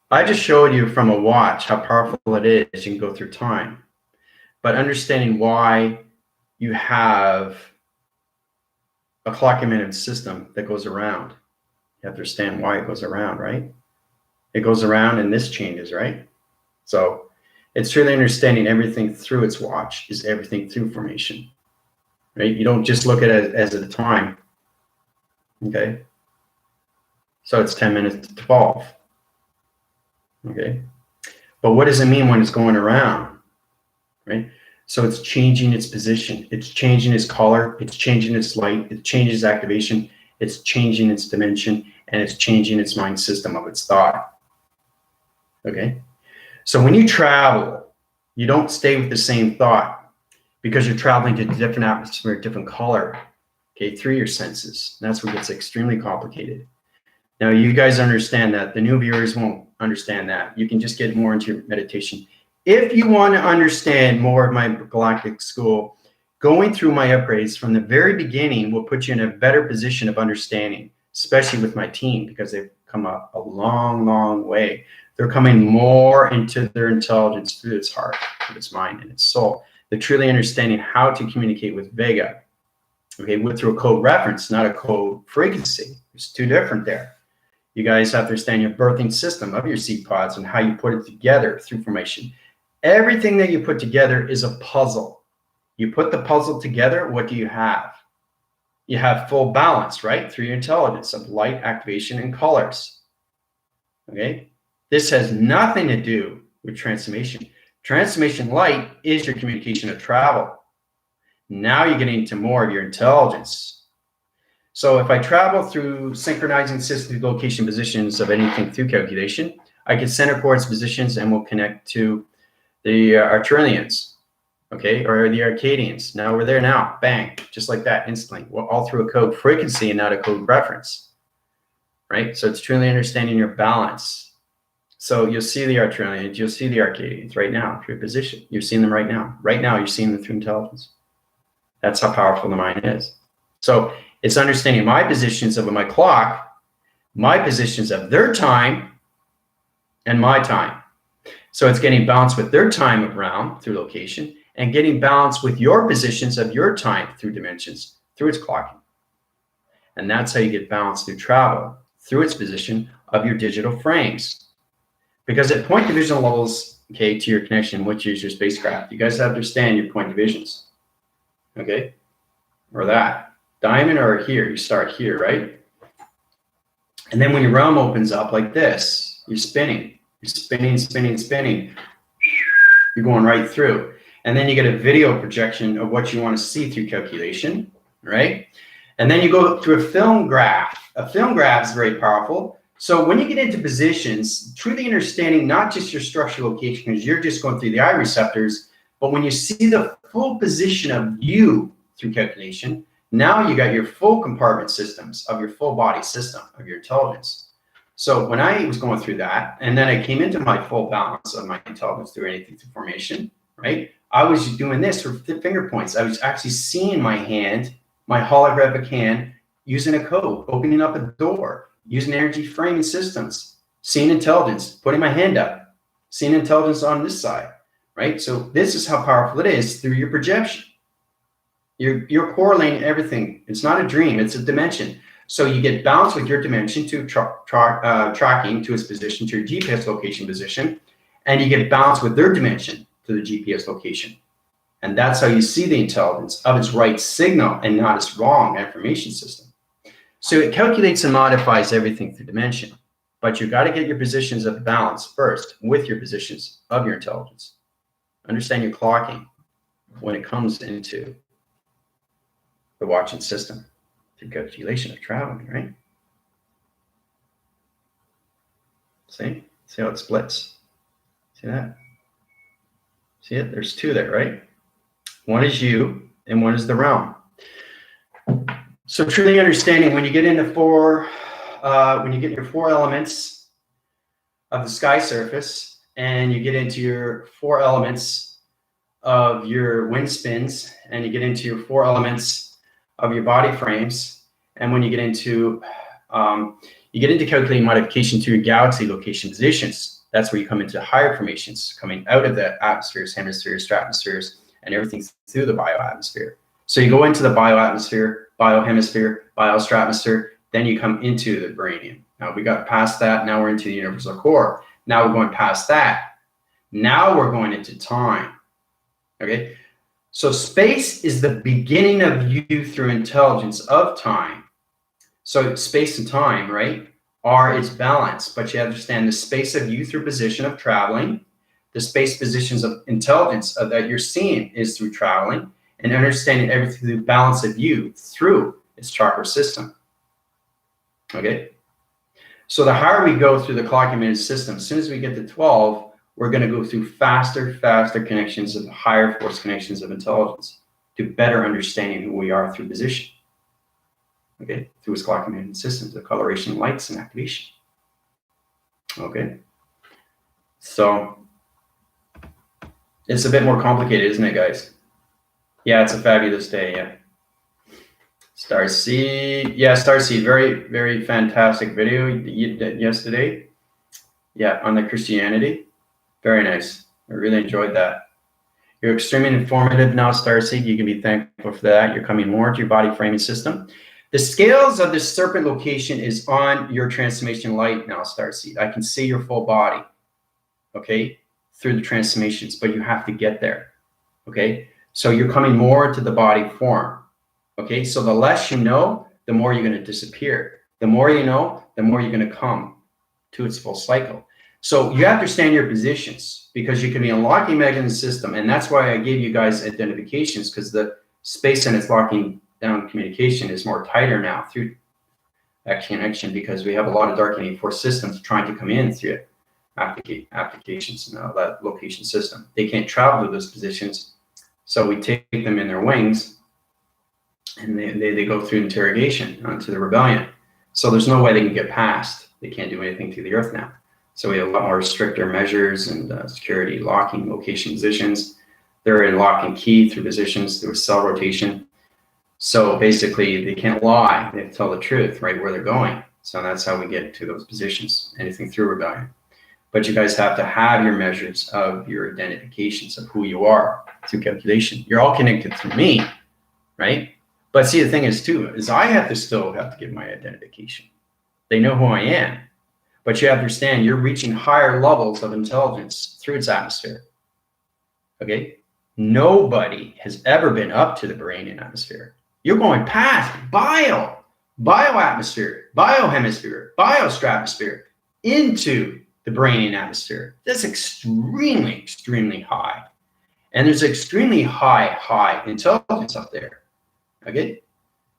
I just showed you from a watch how powerful it is. You can go through time, but understanding why you have a clock emitted system that goes around. You have to understand why it goes around, right? It goes around and this changes, right? So it's truly understanding everything through its watch is everything through formation, right? You don't just look at it as a time, okay? So it's 10 minutes to 12, okay? But what does it mean when it's going around, right? So it's changing its position, it's changing its color, it's changing its light, it changes activation, it's changing its dimension, and it's changing its mind system of its thought, okay? So when you travel, you don't stay with the same thought because you're traveling to different atmosphere, different color, okay, through your senses. That's where it gets extremely complicated. Now, you guys understand that. The new viewers won't understand that. You can just get more into your meditation. If you want to understand more of my galactic school, going through my upgrades from the very beginning will put you in a better position of understanding, especially with my team, because they've come up a long, long way. They're coming more into their intelligence through its heart, through its mind, and its soul. They're truly understanding how to communicate with Vega, okay, through a code reference, not a code frequency. There's two different there. You guys have to understand your birthing system of your seed pods and how you put it together through formation. Everything that you put together is a puzzle. You put the puzzle together, what do you have? You have full balance, right? Through your intelligence of light, activation, and colors. Okay? This has nothing to do with transformation. Transformation light is your communication of travel. Now you're getting into more of your intelligence. So if I travel through synchronizing system location positions of anything through calculation, I can center core its positions and we'll connect to the Arturians, okay, or the Arcadians. Now we're there now, bang, just like that, instantly. Well, all through a code frequency and not a code reference, right? So it's truly understanding your balance. So you'll see the Arturians, you'll see the Arcadians right now through position. You're seeing them right now. Right now, you're seeing them through intelligence. That's how powerful the mind is. So it's understanding my positions of my clock, my positions of their time, and my time. So it's getting balance with their time around through location and getting balance with your positions of your time through dimensions, through its clocking. And that's how you get balance through travel, through its position of your digital frames. Because at point division levels, okay, to your connection, which is your spacecraft, you guys have to understand your point divisions, okay? Or that. Diamond or here, you start here, right? And then when your realm opens up like this, you're spinning. You're spinning, spinning, spinning. You're going right through. And then you get a video projection of what you want to see through calculation, right? And then you go through a film graph, A film grab is very powerful. So when you get into positions, truly understanding not just your structural location, because you're just going through the eye receptors, but when you see the full position of you through calculation, now you got your full compartment systems of your full body system of your intelligence. So when I was going through that, and then I came into my full balance of my intelligence through anything through formation, right? I was doing this for finger points. I was actually seeing my hand, my holographic hand, using a code, opening up a door, using energy framing systems, seeing intelligence, putting my hand up, seeing intelligence on this side, right? So this is how powerful it is through your projection. You're correlating everything. It's not a dream, it's a dimension. So you get balanced with your dimension to tracking to its position, to your GPS location position, and you get balanced with their dimension to the GPS location. And that's how you see the intelligence of its right signal and not its wrong information system. So it calculates and modifies everything through dimension, but you got to get your positions of balance first with your positions of your intelligence. Understand your clocking when it comes into the watching system through calculation of traveling, right? See how it splits? See that? See it? There's two there, right? One is you and one is the realm. So truly understanding when you get into when you get your 4 elements of the sky surface and you get into your 4 elements of your wind spins and you get into your 4 elements of your body frames, and when you get into calculating modification to your galaxy location positions, that's where you come into higher formations coming out of the atmospheres, hemispheres, stratospheres, and everything through the bioatmosphere. So you go into the bioatmosphere, biohemisphere, biostratosphere, then you come into the Brainium. Now we got past that, now we're into the universal core. Now we're going past that. Now we're going into time. Okay? So space is the beginning of you through intelligence of time. So space and time, right, are its balance, but you understand the space of you through position of traveling, the space positions of intelligence that you're seeing is through traveling, and understanding everything through the balance of you through its chakra system. Okay? So the higher we go through the clocking minute system, as soon as we get to 12, we're going to go through faster connections of higher force connections of intelligence to better understanding who we are through position. Okay, through its clocking minute systems, the coloration, lights, and activation. Okay, so it's a bit more complicated, isn't it, guys? Yeah, it's a fabulous day. Yeah, Starseed. Yeah, Starseed. Very fantastic video you did yesterday. Yeah, on the Christianity. Very nice. I really enjoyed that. You're extremely informative now, Starseed. You can be thankful for that. You're coming more to your body framing system. The scales of the serpent location is on your transformation light now, Starseed. I can see your full body, okay, through the transformations, but you have to get there, okay? So you're coming more to the body form, okay? So the less you know, the more you're going to disappear. The more you know, the more you're going to come to its full cycle. So you have to understand your positions because you can be unlocking mechanism system, and that's why I gave you guys identifications, because the space and its locking down communication is more tighter now through action, because we have a lot of darkening force systems trying to come in through applications and that location system. They can't travel to those positions, so we take them in their wings, and they go through interrogation onto the rebellion. So there's no way they can get past. They can't do anything to the Earth now. So we have a lot more stricter measures and security, locking location positions. They're in lock and key through positions through cell rotation. So basically, they can't lie. They have to tell the truth, right, where they're going. So that's how we get to those positions, anything through rebellion. But you guys have to have your measures of your identifications of who you are through calculation. You're all connected through me, right? But see, the thing is, too, is I still have to give my identification. They know who I am. But you have to understand, you're reaching higher levels of intelligence through its atmosphere. Okay? Nobody has ever been up to the Brainian atmosphere. You're going past bioatmosphere, biohemisphere, biostratosphere into the Brainian atmosphere. That's extremely, extremely high. And there's extremely high intelligence up there. Okay?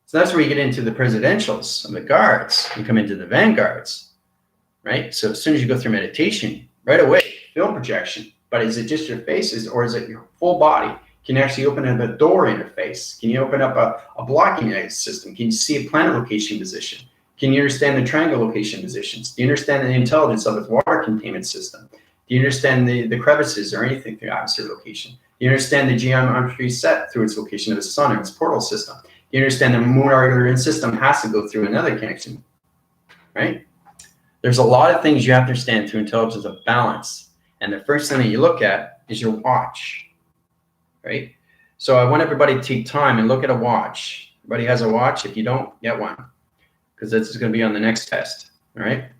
So that's where you get into the presidentials and the guards. You come into the vanguards, right? So as soon as you go through meditation, right away, film projection. But is it just your faces or is it your full body? Can you actually open up a door interface? Can you open up a blocking system? Can you see a planet location position? Can you understand the triangle location positions? Do you understand the intelligence of its water containment system? Do you understand the crevices or anything through atmosphere location? Do you understand the geometry set through its location of the sun or its portal system? Do you understand the moon system has to go through another connection, right? There's a lot of things you have to understand through intelligence of balance. And the first thing that you look at is your watch, right? So I want everybody to take time and look at a watch. Everybody has a watch. If you don't, get one, because this is going to be on the next test, all right?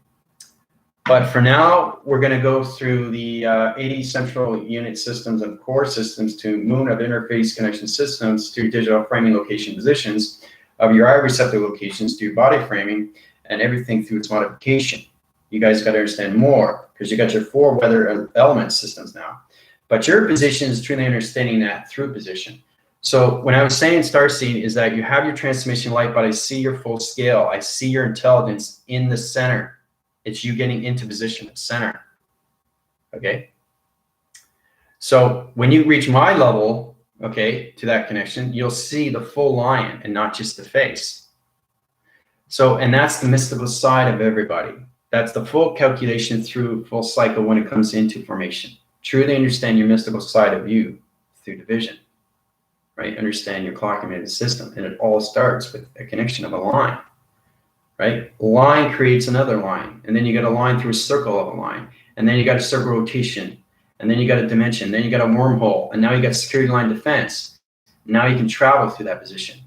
But for now, we're going to go through the 80 central unit systems and core systems to moon of interface connection systems to digital framing location positions of your eye receptor locations to your body framing and everything through its modification. You guys got to understand more because you got your 4 weather element systems now. But your position is truly understanding that through position. So when I was saying star seeing is that you have your transmission light, but I see your full scale. I see your intelligence in the center. It's you getting into position at center. Okay. So when you reach my level, okay, to that connection, you'll see the full lion and not just the face. So, and that's the mystical side of everybody. That's the full calculation through full cycle when it comes into formation. Truly understand your mystical side of you through division, right? Understand your clock emitted system. And it all starts with a connection of a line, right? A line creates another line. And then you got a line through a circle of a line. And then you got a circle rotation. And then you got a dimension. Then you got a wormhole. And now you got security line defense. Now you can travel through that position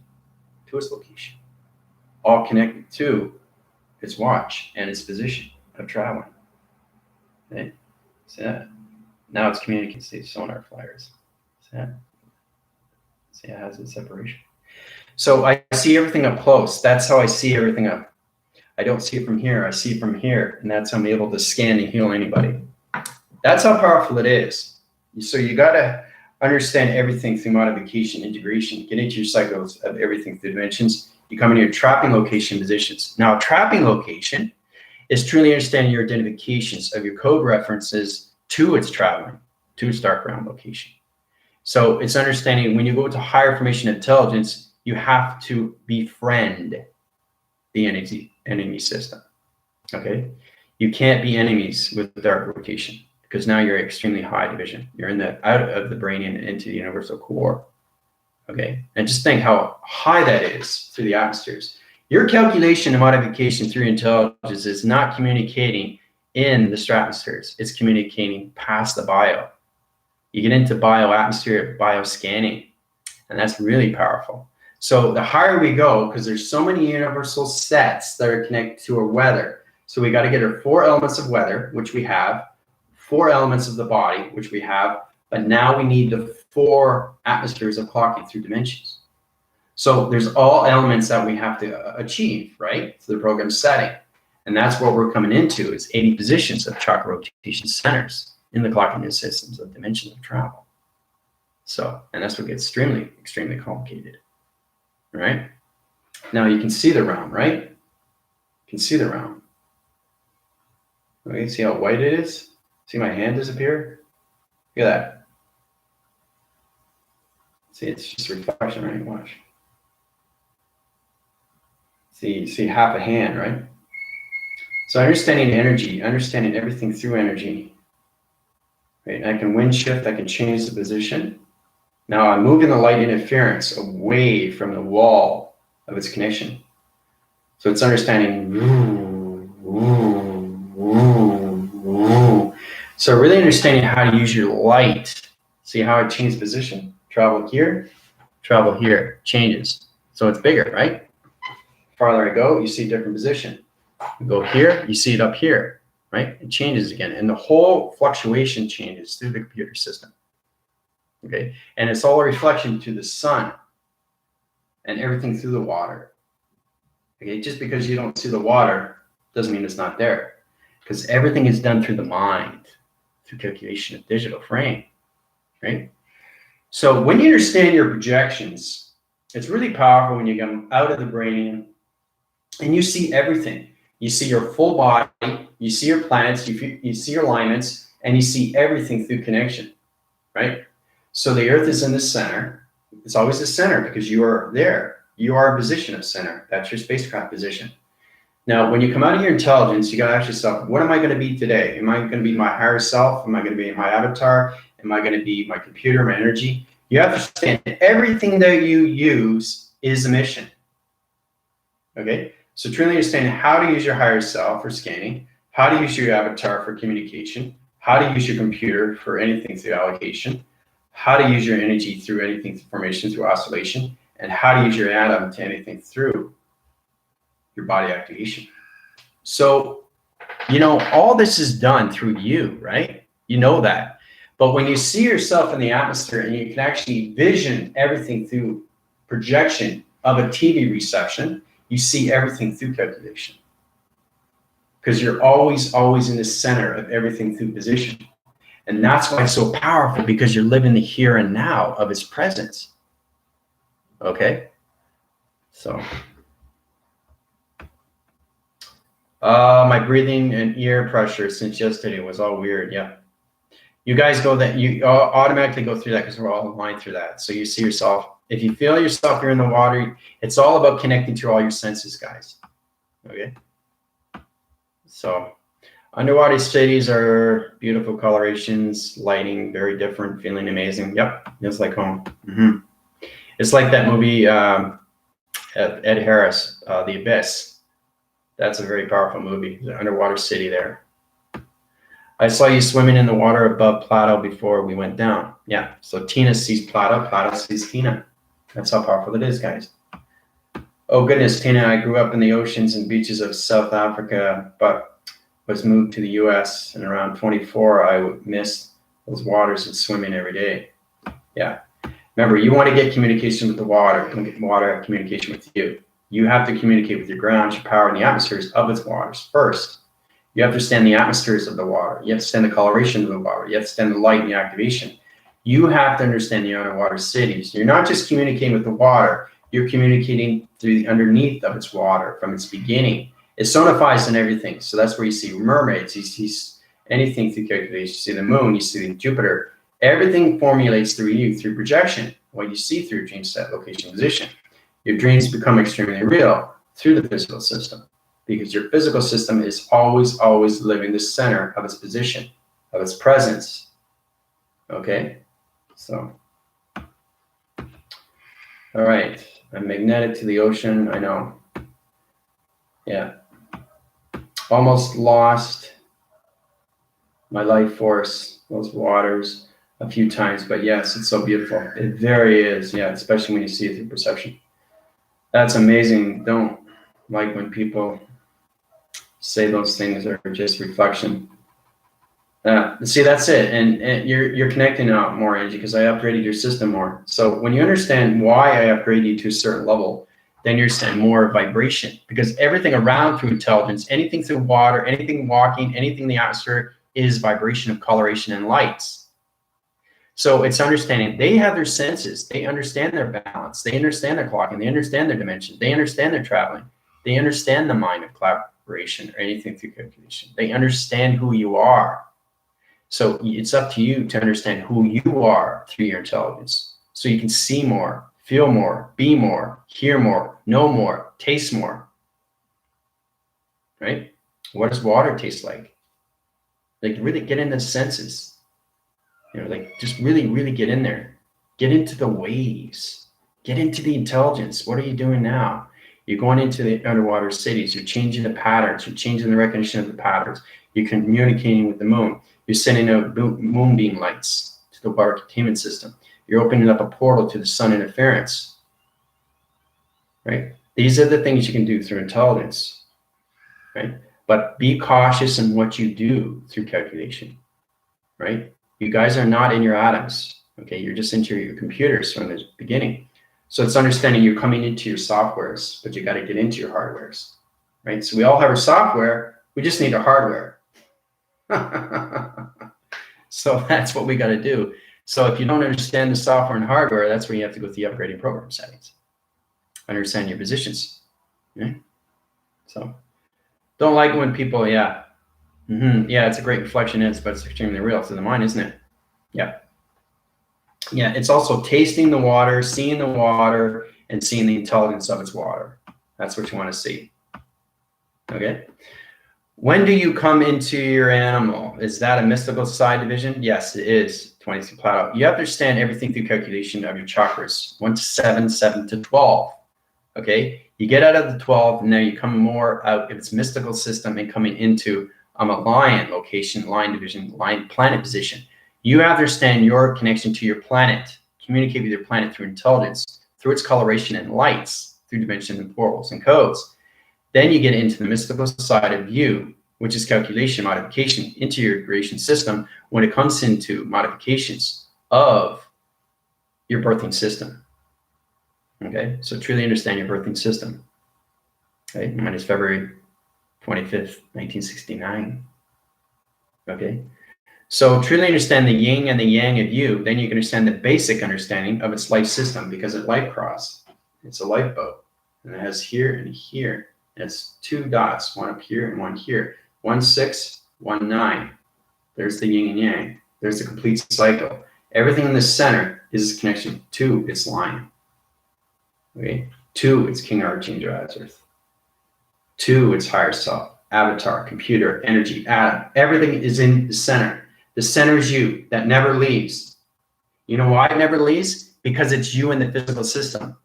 to its location, all connected to its watch and its position of traveling. Okay? See that? Now it's communicating to these sonar flyers. See that? See how it has its separation. So I see everything up close. That's how I see everything up. I don't see it from here. I see it from here. And that's how I'm able to scan and heal anybody. That's how powerful it is. So you got to understand everything through modification, integration, get into your cycles of everything through dimensions. You come into your trapping location positions. Now, trapping location is truly understanding your identifications of your code references to its traveling, to its dark realm location. So it's understanding when you go to higher formation intelligence, you have to befriend the enemy system. Okay? You can't be enemies with the dark rotation because now you're extremely high division. You're in the out of the brain and into the universal core. Okay? And just think how high that is through the atmospheres. Your calculation and modification through intelligence is not communicating in the stratospheres. It's communicating past the bio. You get into bioatmosphere, bioscanning, and that's really powerful. So the higher we go, because there's so many universal sets that are connected to our weather. So we got to get our 4 elements of weather, which we have, 4 elements of the body, which we have, but now we need the 4 atmospheres of clocking through dimensions. So there's all elements that we have to achieve, right? To the program setting. And that's what we're coming into is 80 positions of chakra rotation centers in the clocking systems of dimensions of travel. So, and that's what gets extremely, extremely complicated, right? Now you can see the realm, right? You can see the realm. Okay, see how white it is? See my hand disappear? Look at that. See, it's just a reflection, right? Watch. See half a hand, right? So understanding energy, understanding everything through energy. Right? I can wind shift, I can change the position. Now I'm moving the light interference away from the wall of its connection. So it's understanding. So really understanding how to use your light. See how it changes position. Travel here, changes. So it's bigger, right? Farther I go, you see a different position. You go here, you see it up here, right? It changes again. And the whole fluctuation changes through the computer system. Okay. And it's all a reflection to the sun and everything through the water. Okay. Just because you don't see the water doesn't mean it's not there. Because everything is done through the mind, through calculation of digital frame. Right? So when you understand your projections, It's really powerful when you come out of the brain and you see everything. You see your full body, you see your planets, you see your alignments, and you see everything through connection, right? So the Earth is in the center. It's always the center because you are there. You are a position of center. That's your spacecraft position. Now, when you come out of your intelligence, you got to ask yourself, what am I going to be today? Am I going to be my higher self? Am I going to be my avatar? Am I going to be my computer, my energy? You have to understand everything that you use is a mission. Okay? So truly understand how to use your higher self for scanning, how to use your avatar for communication, how to use your computer for anything through allocation, how to use your energy through anything through formation, through oscillation, and how to use your atom to anything through your body activation. So, all this is done through you, right? You know that. But when you see yourself in the atmosphere and you can actually vision everything through projection of a TV reception, you see everything through calculation. Because you're always in the center of everything through position. And that's why it's so powerful, because you're living the here and now of its presence. Okay? So... my breathing and ear pressure since yesterday was all weird. Yeah. You guys you automatically go through that because we're all aligned through that. So you see yourself, if you feel yourself, you're in the water, it's all about connecting to all your senses, guys. Okay. So underwater cities are beautiful colorations, lighting, very different, feeling amazing. Yep. It's like home. It's like that movie, Ed Harris, The Abyss. That's a very powerful movie. The underwater city there. I saw you swimming in the water above Plato before we went down. Yeah. So Tina sees Plato. Plato sees Tina. That's how powerful it is, guys. Oh, goodness, Tina, I grew up in the oceans and beaches of South Africa, but was moved to the U.S. And around 24, I missed those waters and swimming every day. Yeah. Remember, you want to get communication with the water. Don't get water have communication with you. You have to communicate with your ground, your power, and the atmospheres of its waters first. You have to understand the atmospheres of the water. You have to understand the coloration of the water. You have to understand the light and the activation. You have to understand the underwater cities. You're not just communicating with the water. You're communicating through the underneath of its water from its beginning. It sonifies in everything. So that's where you see mermaids. You see anything through calculation. You see the moon. You see Jupiter. Everything formulates through you, through projection. What you see through dream set, location, position. Your dreams become extremely real through the physical system, because your physical system is always living the center of its position, of its presence. Okay? So, all right. I'm magnetic to the ocean. I know. Yeah. Almost lost my life force, those waters, a few times. But yes, it's so beautiful. It very is. Yeah, especially when you see it through perception. That's amazing. Don't like when people say those things are just reflection. See, that's it. And you're connecting out more energy because I upgraded your system more. So when you understand why I upgrade you to a certain level, then you understand more vibration, because everything around through intelligence, anything through water, anything walking, anything in the atmosphere is vibration of coloration and lights. So it's understanding they have their senses. They understand their balance. They understand their clocking. They understand their dimension. They understand their traveling. They understand the mind of collaboration or anything through calculation. They understand who you are. So it's up to you to understand who you are through your intelligence. So you can see more, feel more, be more, hear more, know more, taste more. Right? What does water taste like? Like really get in the senses. Like just really get in there. Get into the waves. Get into the intelligence. What are you doing now? You're going into the underwater cities. You're changing the patterns. You're changing the recognition of the patterns. You're communicating with the moon. You're sending out moonbeam lights to the water containment system. You're opening up a portal to the sun interference. Right? These are the things you can do through intelligence. Right? But be cautious in what you do through calculation. Right? You guys are not in your atoms, okay? You're just into your computers from the beginning. So it's understanding you're coming into your softwares, but you got to get into your hardwares, right? So we all have our software, we just need our hardware. So that's what we got to do. So if you don't understand the software and hardware, that's where you have to go to the upgrading program settings. Understand your positions. Okay? So don't like when people, yeah, it's a great reflection, but it's extremely real to the mind, isn't it? Yeah. Yeah, it's also tasting the water, and seeing the intelligence of its water. That's what you want to see. Okay. When do you come into your animal? Is that a mystical side division? Yes, it is. 22 Plato. You understand everything through calculation of your chakras, 1 to 7, 7 to 12. Okay. You get out of the 12, and now you come more out of its mystical system and coming into a lion location, line division, line planet position. You understand your connection to your planet, communicate with your planet through intelligence, through its coloration and lights, through dimensions and portals and codes. Then you get into the mystical side of you, which is calculation, modification into your creation system when it comes into modifications of your birthing system. Okay, so truly understand your birthing system. Okay, mine is February 25th, 1969. Okay, so truly understand the yin and the yang of you, then you can understand the basic understanding of its life system, because it's life cross. It's a lifeboat, and it has here and here. It's 2 dots, one up here and one here. 1 6, 1 9. There's the yin and yang. There's the complete cycle. Everything in the center is a connection to its line. Okay, 2, it's King Archangel Azarth. 2, it's higher self, avatar, computer, energy, atom. Everything is in the center. The center is you. That never leaves. You know why it never leaves? Because it's you in the physical system.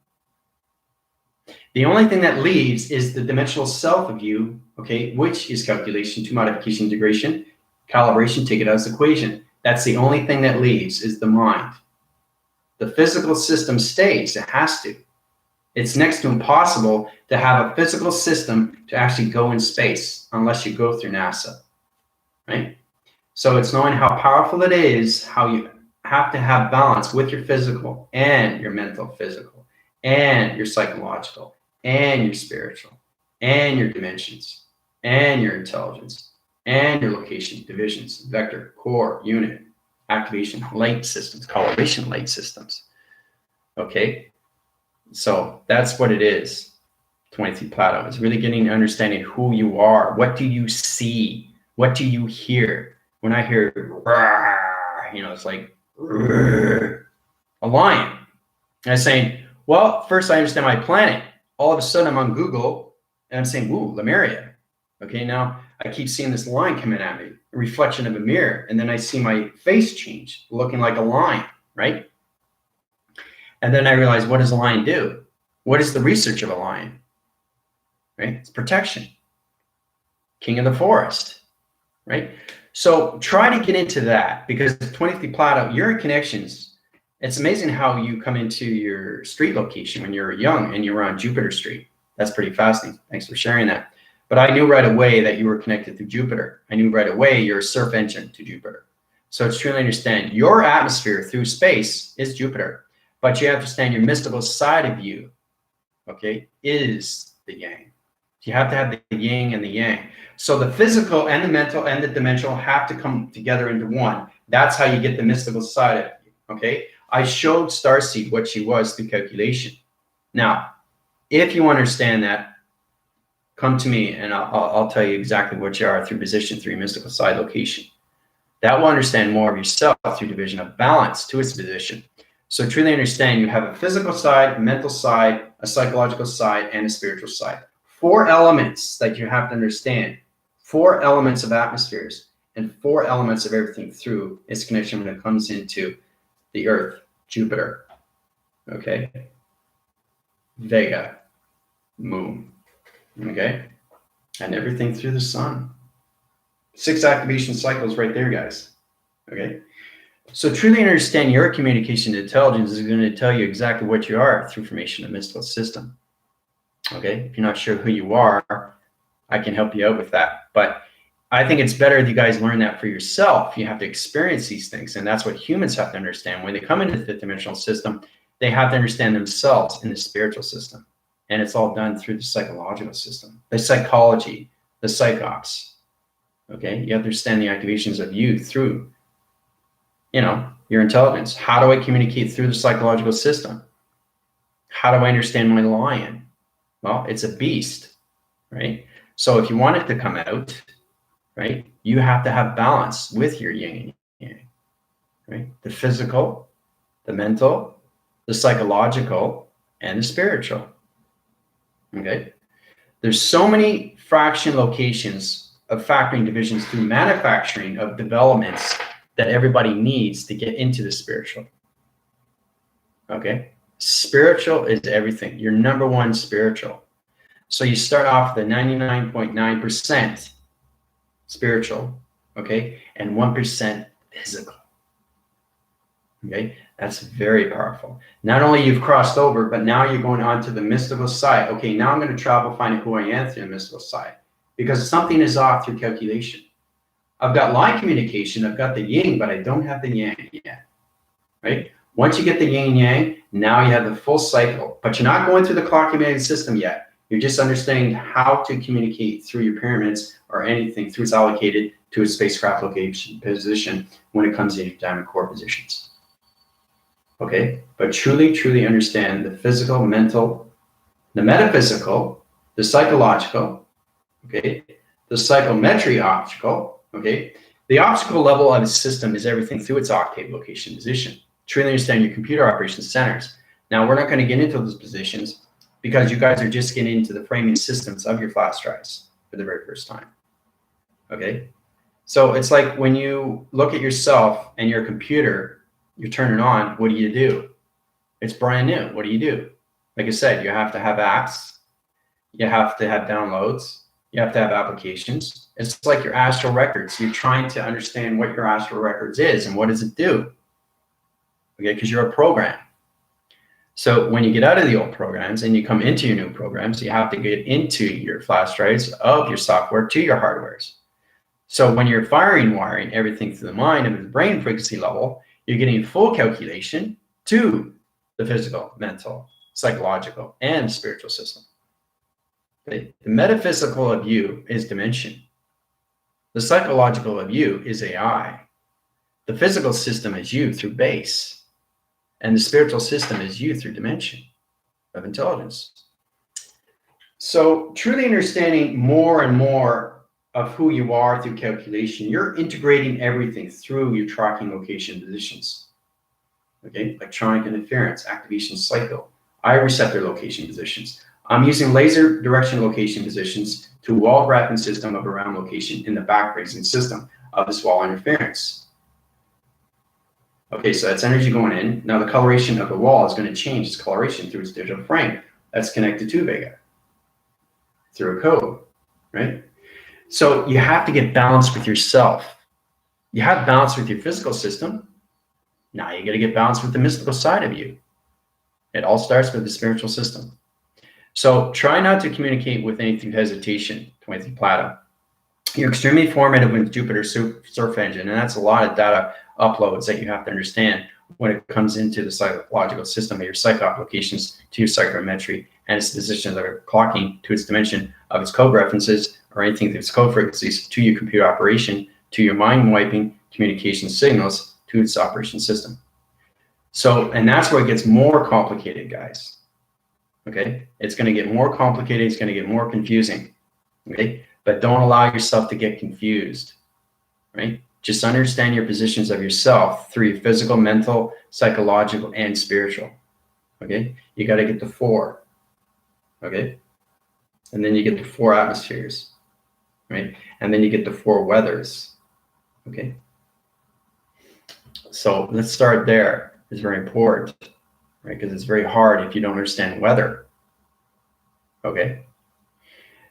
The only thing that leaves is the dimensional self of you, okay, which is calculation to modification, integration, calibration, take it out as equation. That's the only thing that leaves, is the mind. The physical system stays. It has to. It's next to impossible to have a physical system to actually go in space unless you go through NASA, right? So it's knowing how powerful it is, how you have to have balance with your physical and your mental physical and your psychological and your spiritual and your dimensions and your intelligence and your location, divisions, vector, core, unit, activation, light systems, coloration light systems. Okay, so that's what it is. 23 Plato. It's really getting to understanding who you are. What do you see? What do you hear? When I hear, it's like a lion. And I'm saying, well, first I understand my planet. All of a sudden I'm on Google and I'm saying, ooh, Lemuria. Okay, now I keep seeing this line coming at me, a reflection of a mirror. And then I see my face change, looking like a lion, right? And then I realize, what does a lion do? What is the research of a lion? Right? It's protection. King of the forest, right? So try to get into that, because 23 Plato, you're in connections. It's amazing how you come into your street location when you're young and you're on Jupiter Street. That's pretty fascinating. Thanks for sharing that. But I knew right away that you were connected through Jupiter. I knew right away you're a surf engine to Jupiter. So it's truly understand your atmosphere through space is Jupiter, but you have to understand your mystical side of you, okay, is the yang. You have to have the yin and the yang. So the physical and the mental and the dimensional have to come together into one. That's how you get the mystical side of you, okay? I showed Starseed what she was through calculation. Now, if you understand that, come to me and I'll tell you exactly what you are through position, through mystical side location. That will understand more of yourself through division of balance to its position. So truly understand you have a physical side, a mental side, a psychological side, and a spiritual side. 4 elements that you have to understand. 4 elements of atmospheres and 4 elements of everything through its connection when it comes into the Earth, Jupiter, okay? Vega, Moon, okay? And everything through the sun. 6 activation cycles right there, guys, okay? So truly understand your communication intelligence is going to tell you exactly what you are through formation of mystical system. Okay, if you're not sure who you are, I can help you out with that. But I think it's better if you guys learn that for yourself. You have to experience these things, and that's what humans have to understand. When they come into the 5th dimensional system, they have to understand themselves in the spiritual system. And it's all done through the psychological system, the psychology, the psychops. Okay, you understand the activations of you through, your intelligence. How do I communicate through the psychological system? How do I understand my lion? Well, it's a beast, right? So if you want it to come out, right, you have to have balance with your yin and yang, right? The physical, the mental, the psychological, and the spiritual, okay? There's so many fraction locations of factoring divisions through manufacturing of developments that everybody needs to get into the spiritual, okay? Spiritual is everything. You're number one spiritual. So you start off the 99.9% spiritual, okay, and 1% physical, okay? That's very powerful. Not only you've crossed over, but now you're going on to the mystical side. Okay, now I'm going to travel, find who I am through the mystical side, because something is off through calculation. I've got line communication, I've got the yin, but I don't have the yang yet, right? Once you get the yin and yang, now you have the full cycle, but you're not going through the clock communicating system yet. You're just understanding how to communicate through your pyramids or anything through its allocated to a spacecraft location position when it comes to your diamond core positions. Okay, but truly understand the physical, mental, the metaphysical, the psychological, okay, the psychometry obstacle, okay. The obstacle level of a system is everything through its octave location position. Truly understand your computer operations centers. Now, we're not going to get into those positions because you guys are just getting into the framing systems of your flash drives for the very first time, okay? So it's like when you look at yourself and your computer, you turn it on, what do? It's brand new. What do you do? Like I said, you have to have apps, you have to have downloads, you have to have applications. It's like your astral records. You're trying to understand what your astral records is and what does it do, okay? Because you're a program. So when you get out of the old programs and you come into your new programs, you have to get into your flash drives of your software to your hardwares. So when you're wiring everything through the mind and the brain frequency level, you're getting full calculation to the physical, mental, psychological, and spiritual system. Okay? The metaphysical of you is dimension. The psychological of you is AI. The physical system is you through base. And the spiritual system is you through dimension of intelligence. So truly understanding more and more of who you are through calculation, you're integrating everything through your tracking location positions. Okay, electronic interference, activation cycle, eye receptor location positions. I'm using laser direction location positions to wall wrapping system of a round location in the back raising system of this wall interference. Okay, so that's energy going in. Now the coloration of the wall is going to change its coloration through its digital frame. That's connected to Vega through a code, right? So you have to get balanced with yourself. You have balance with your physical system. Now you got to get balanced with the mystical side of you. It all starts with the spiritual system. So try not to communicate with anything through hesitation, 23 Plato. You're extremely formative with Jupiter Surf Engine, and that's a lot of data uploads that you have to understand when it comes into the psychological system of your psych applications to your psychometry and its position of the clocking to its dimension of its code references or anything through its code frequencies to your computer operation, to your mind wiping communication signals to its operation system. So, and that's where it gets more complicated, guys. Okay, it's going to get more complicated. It's going to get more confusing. Okay, but don't allow yourself to get confused. Right? Just understand your positions of yourself through your physical, mental, psychological, and spiritual. Okay, you got to get the 4. Okay, and then you get the 4 atmospheres. Right, and then you get the 4 weathers. Okay, so let's start there. It's very important, right? Because it's very hard if you don't understand weather. Okay,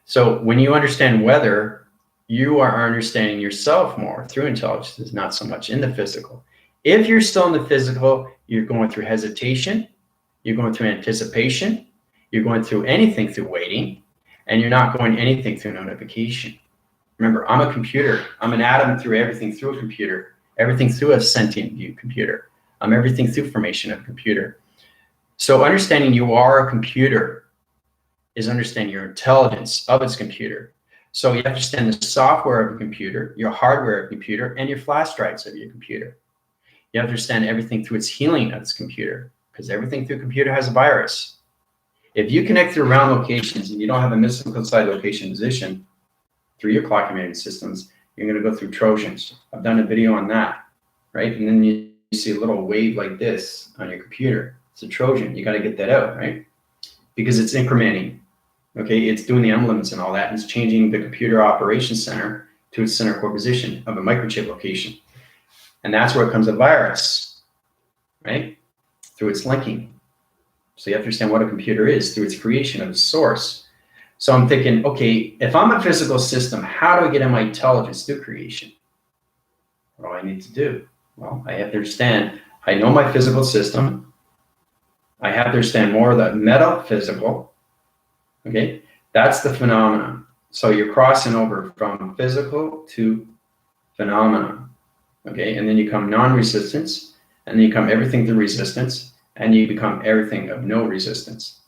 so when you understand weather, you are understanding yourself more through intelligence, not so much in the physical. If you're still in the physical, you're going through hesitation, you're going through anticipation, you're going through anything through waiting, and you're not going anything through notification. Remember, I'm a computer. I'm an atom through everything through a computer, everything through a sentient view computer. I'm everything through formation of a computer. So understanding you are a computer is understanding your intelligence of its computer. So you understand the software of a computer, your hardware of a computer, and your flash drives of your computer. You understand everything through its healing of its computer, because everything through a computer has a virus. If you connect through round locations and you don't have a mystical side location position through your clock emanating systems, you're going to go through Trojans. I've done a video on that, right? And then you see a little wave like this on your computer. It's a Trojan. You got to get that out, right? Because it's incrementing. Okay, it's doing the elements and all that, and it's changing the computer operations center to its center core position of a microchip location. And that's where it comes a virus, right? Through its linking. So you have to understand what a computer is through its creation of its source. So I'm thinking, okay, if I'm a physical system, how do I get in my intelligence through creation? What do I need to do? Well, I have to understand, I know my physical system. I have to understand more of the metaphysical. Okay, that's the phenomenon. So you're crossing over from physical to phenomenon. Okay, and then you come non-resistance, and then you come everything through resistance, and you become everything of no resistance.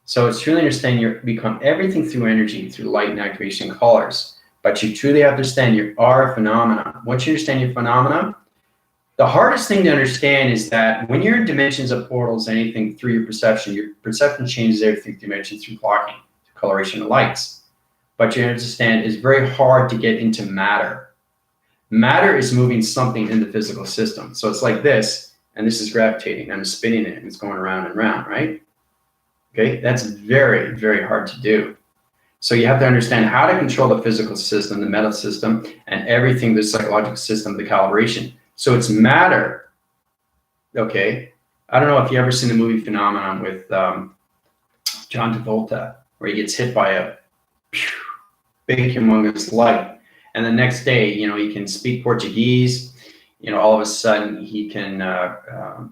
So it's truly understanding you become everything through energy, through light and activation colors. But you truly have to understand you are a phenomenon. Once you understand your phenomenon, the hardest thing to understand is that when you're in dimensions of portals, anything through your perception changes everything dimensions through clocking, through coloration of lights. But you understand it's very hard to get into matter. Matter is moving something in the physical system. So it's like this, and this is gravitating, and I'm spinning it, and it's going around and around, right? Okay, that's very, very hard to do. So you have to understand how to control the physical system, the mental system, and everything, the psychological system, the calibration. So it's matter, okay? I don't know if you ever seen the movie Phenomenon with John Travolta, where he gets hit by a big, humongous light. And the next day, you know, he can speak Portuguese. You know, all of a sudden, he can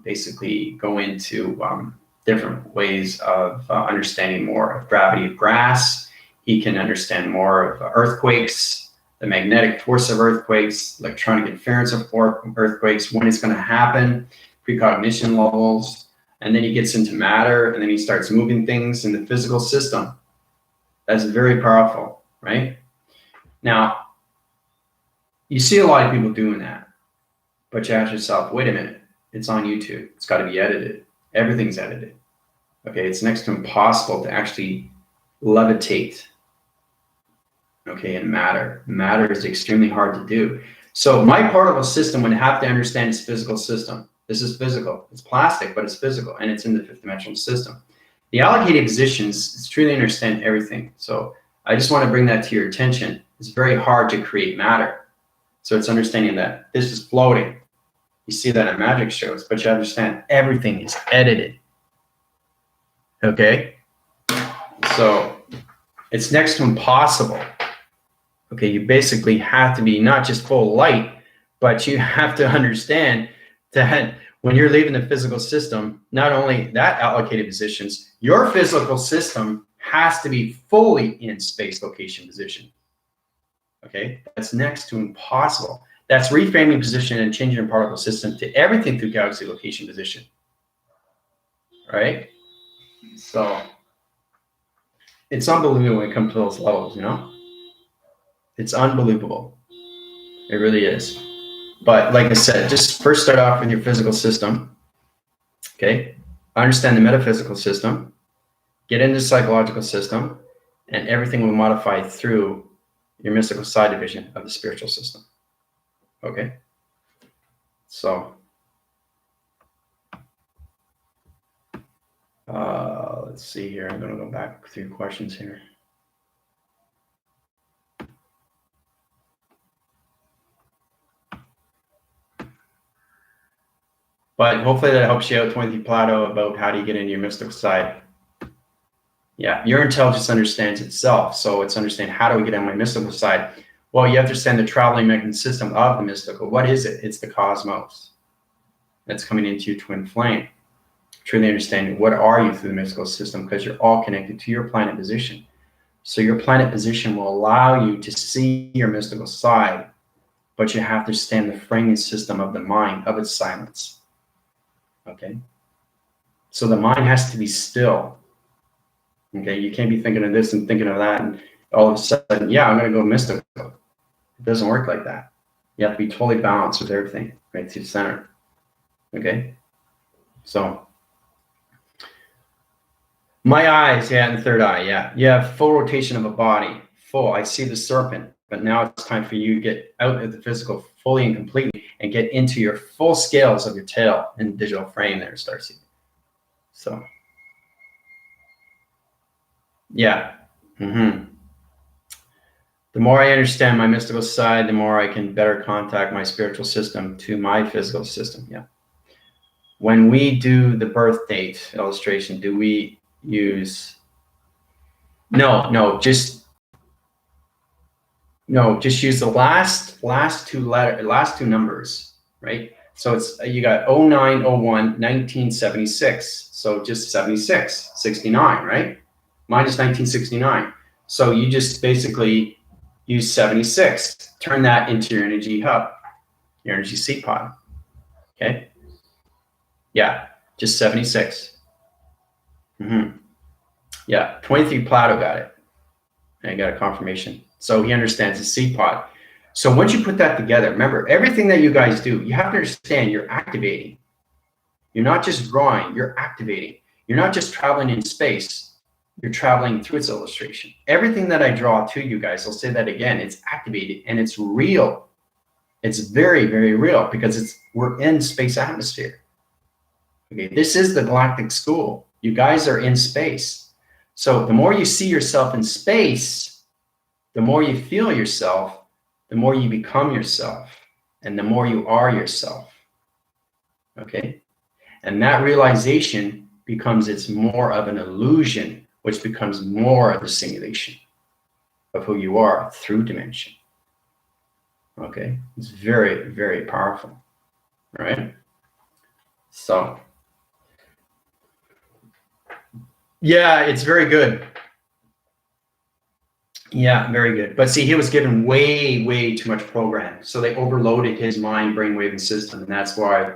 basically go into different ways of understanding more of gravity of grass. He can understand more of earthquakes, the magnetic force of earthquakes, electronic interference of earthquakes, when it's going to happen, precognition levels, and then he gets into matter, and then he starts moving things in the physical system. That's very powerful, right? Now, you see a lot of people doing that, but you ask yourself, wait a minute, it's on YouTube. It's got to be edited. Everything's edited. Okay, it's next to impossible to actually levitate. Okay, and matter. Matter is extremely hard to do. So my particle system would have to understand its physical system. This is physical. It's plastic, but it's physical, and it's in the fifth dimensional system. The allocated positions is truly understand everything. So I just want to bring that to your attention. It's very hard to create matter. So it's understanding that this is floating. You see that in magic shows, but you understand everything is edited. Okay? So it's next to impossible. Okay, you basically have to be not just full light, but you have to understand that when you're leaving the physical system, not only that allocated positions, your physical system has to be fully in space location position. Okay, that's next to impossible. That's reframing position and changing your particle system to everything through galaxy location position. Right? So it's unbelievable when it comes to those levels, you know? It's unbelievable. It really is. But like I said, just first start off with your physical system. Okay? Understand the metaphysical system. Get into the psychological system. And everything will modify through your mystical side division of the spiritual system. Okay? So, let's see here. I'm going to go back through questions here. But hopefully that helps you out, Timothy Plato, about how do you get into your mystical side. Yeah, your intelligence understands itself. So it's understand how do we get on my mystical side? Well, you have to understand the traveling mechanism system of the mystical. What is it? It's the cosmos that's coming into your twin flame. Truly understanding what are you through the mystical system, because you're all connected to your planet position. So your planet position will allow you to see your mystical side, but you have to understand the framing system of the mind, of its silence. Okay? So the mind has to be still. Okay, you can't be thinking of this and thinking of that, and all of a sudden, yeah, I'm going to go mystical. It doesn't work like that. You have to be totally balanced with everything, right to the center. Okay, so My eyes, yeah, and the third eye, yeah. You have full rotation of a body, full. I see the serpent, but now it's time for you to get out of the physical fully and completely and get into your full scales of your tail in digital frame there, Starseed. So, yeah. The more I understand my mystical side, the more I can better contact my spiritual system to my physical system, yeah. When we do the birth date illustration, do we use... No, just use the last two numbers, right? So it's you got 0901 1976. So just 76, 69, right? Minus 1969. So you just basically use 76. Turn that into your energy hub, your energy seed pod. Okay? Yeah, just 76. Yeah, 23 Plato got it. And I got a confirmation. So he understands the seed pod. So once you put that together, remember, everything that you guys do, you have to understand you're activating. You're not just drawing, you're activating. You're not just traveling in space, you're traveling through its illustration. Everything that I draw to you guys, I'll say that again, it's activated and it's real. It's very, very real because we're in space atmosphere. Okay, this is the galactic school. You guys are in space. So the more you see yourself in space, the more you feel yourself, the more you become yourself, and the more you are yourself. Okay? And that realization it's more of an illusion, which becomes more of a simulation of who you are through dimension. Okay? It's very, very powerful. Right? So, yeah, it's very good. Yeah, very good. But see, he was given way, way too much program. So they overloaded his mind, brainwave, and system. And that's why,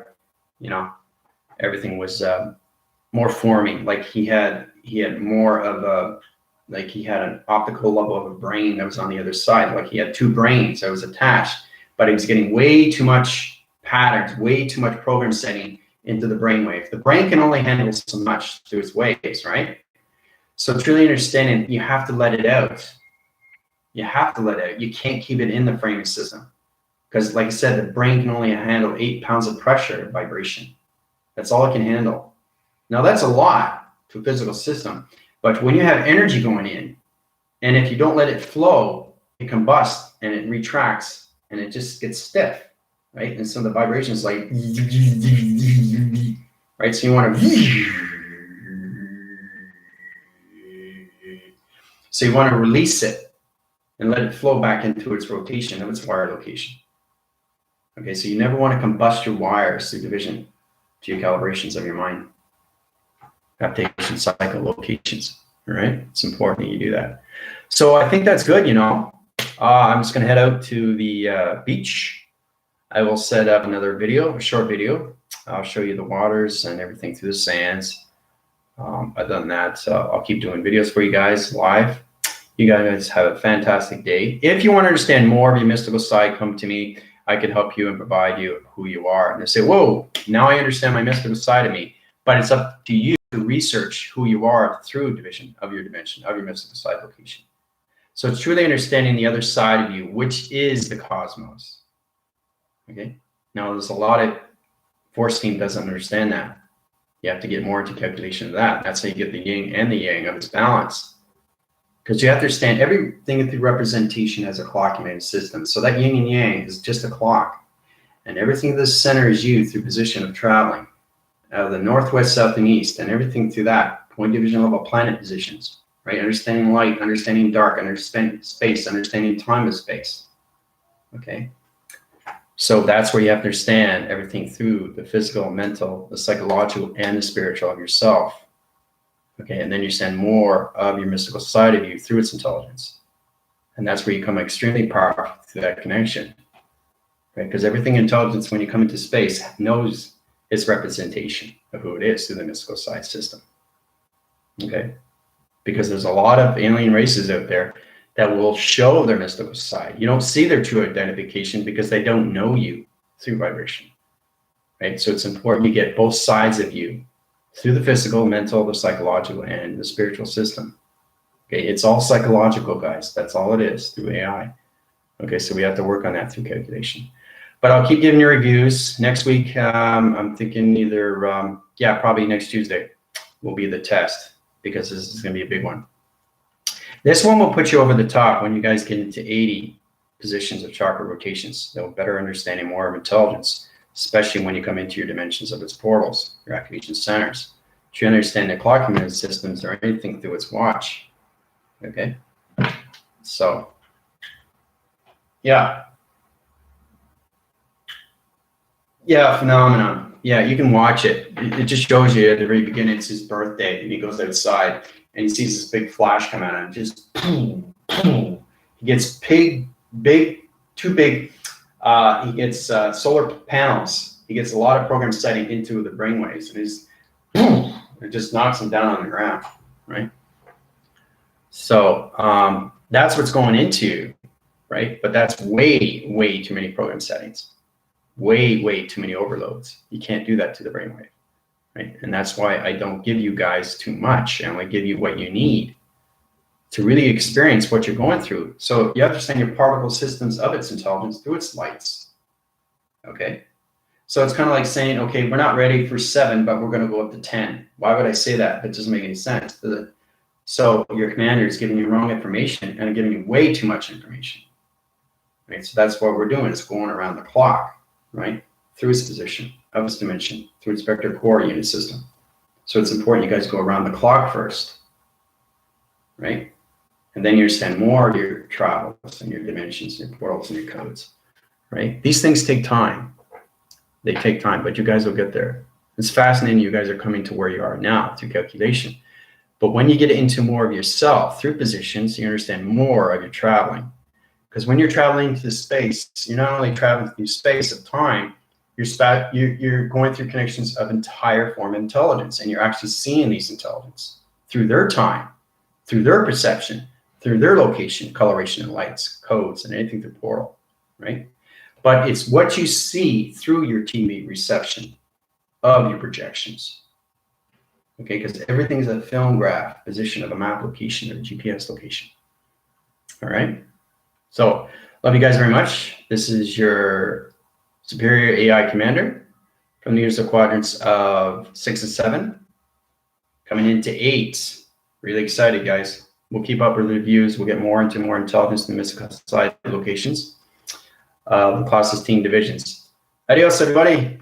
everything was more forming. Like he had more of a, like he had an optical level of a brain that was on the other side. Like he had two brains that was attached, but he was getting way too much patterns, way too much program setting into the brainwave. The brain can only handle so much through its waves, right? So truly understanding, you have to let it out. You have to let it out. You can't keep it in the framing system. Because like I said, the brain can only handle 8 pounds of pressure vibration. That's all it can handle. Now that's a lot to a physical system. But when you have energy going in, and if you don't let it flow, it combusts and it retracts and it just gets stiff, right? And so the vibration is like, right? So you want to release it and let it flow back into its rotation of its wire location. Okay, so you never want to combust your wires through division to your calibrations of your mind. Adaptation cycle locations, all right? It's important that you do that. So I think that's good, I'm just going to head out to the beach. I will set up another video, a short video. I'll show you the waters and everything through the sands. Other than that, I'll keep doing videos for you guys live. You guys have a fantastic day. If you want to understand more of your mystical side, come to me. I can help you and provide you who you are. And they say, whoa, now I understand my mystical side of me. But it's up to you to research who you are through division of your dimension, of your mystical side location. So it's truly understanding the other side of you, which is the cosmos. Okay? Now, there's a lot of force team doesn't understand that. You have to get more into calculation of that. That's how you get the yin and the yang of its balance. Because you have to understand everything through representation has a clock-mated system. So that yin and yang is just a clock. And everything this center is you through position of traveling. Out of the northwest, south, and east, and everything through that. Point division level planet positions. Right? Understanding light, understanding dark, understanding space, understanding time and space. Okay? So that's where you have to understand everything through the physical, mental, the psychological, and the spiritual of yourself. Okay, and then you understand more of your mystical side of you through its intelligence. And that's where you become extremely powerful through that connection. Right? Because everything intelligence, when you come into space, knows its representation of who it is through the mystical side system. Okay? Because there's a lot of alien races out there that will show their mystical side. You don't see their true identification because they don't know you through vibration. Right? So it's important you get both sides of you through the physical, mental, the psychological, and the spiritual system. Okay, it's all psychological, guys. That's all it is through AI. Okay, so we have to work on that through calculation. But I'll keep giving you reviews. Next week, I'm thinking either, probably next Tuesday will be the test, because this is going to be a big one. This one will put you over the top when you guys get into 80 positions of chakra rotations. They'll better understanding more of intelligence, especially when you come into your dimensions of its portals, your activation centers. Do you understand the clock unit systems or anything through its watch? Okay, so yeah, phenomenon. Yeah, you can watch it. It just shows you at the very beginning it's his birthday, and he goes outside and he sees this big flash come out, and just boom, boom. He gets too big. He gets solar panels. He gets a lot of program setting into the brainwaves, and he's boom. It just knocks him down on the ground, right? So that's what's going into, right? But that's way too many program settings. Way too many overloads. You can't do that to the brainwave, right? And that's why I don't give you guys too much. I only give you what you need to really experience what you're going through. So you understand your particle systems of its intelligence through its lights. Okay. So it's kind of like saying, okay, we're not ready for 7, but we're going to go up to 10. Why would I say that? That doesn't make any sense. So your commander is giving you wrong information and giving you way too much information. Right. So that's what we're doing. It's going around the clock, right? Through its position of its dimension, through its vector core unit system. So it's important you guys go around the clock first, right? And then you understand more of your travels and your dimensions, and your portals and your codes, right? These things take time. They take time, but you guys will get there. It's fascinating you guys are coming to where you are now through calculation. But when you get into more of yourself through positions, you understand more of your traveling. Because when you're traveling through space, you're not only traveling through space of time, you're going through connections of entire form of intelligence, and you're actually seeing these intelligence through their time, through their perception, through their location, coloration and lights, codes, and anything through portal, right? But it's what you see through your TV reception of your projections, okay? Because everything is a film graph position of a map location or a GPS location, all right? So, love you guys very much. This is your Superior AI Commander from the user quadrants of 6 and 7, coming into 8. Really excited, guys. We'll keep up with the reviews. We'll get more into more intelligence in the mystical society locations, the class 16 divisions. Adios, everybody.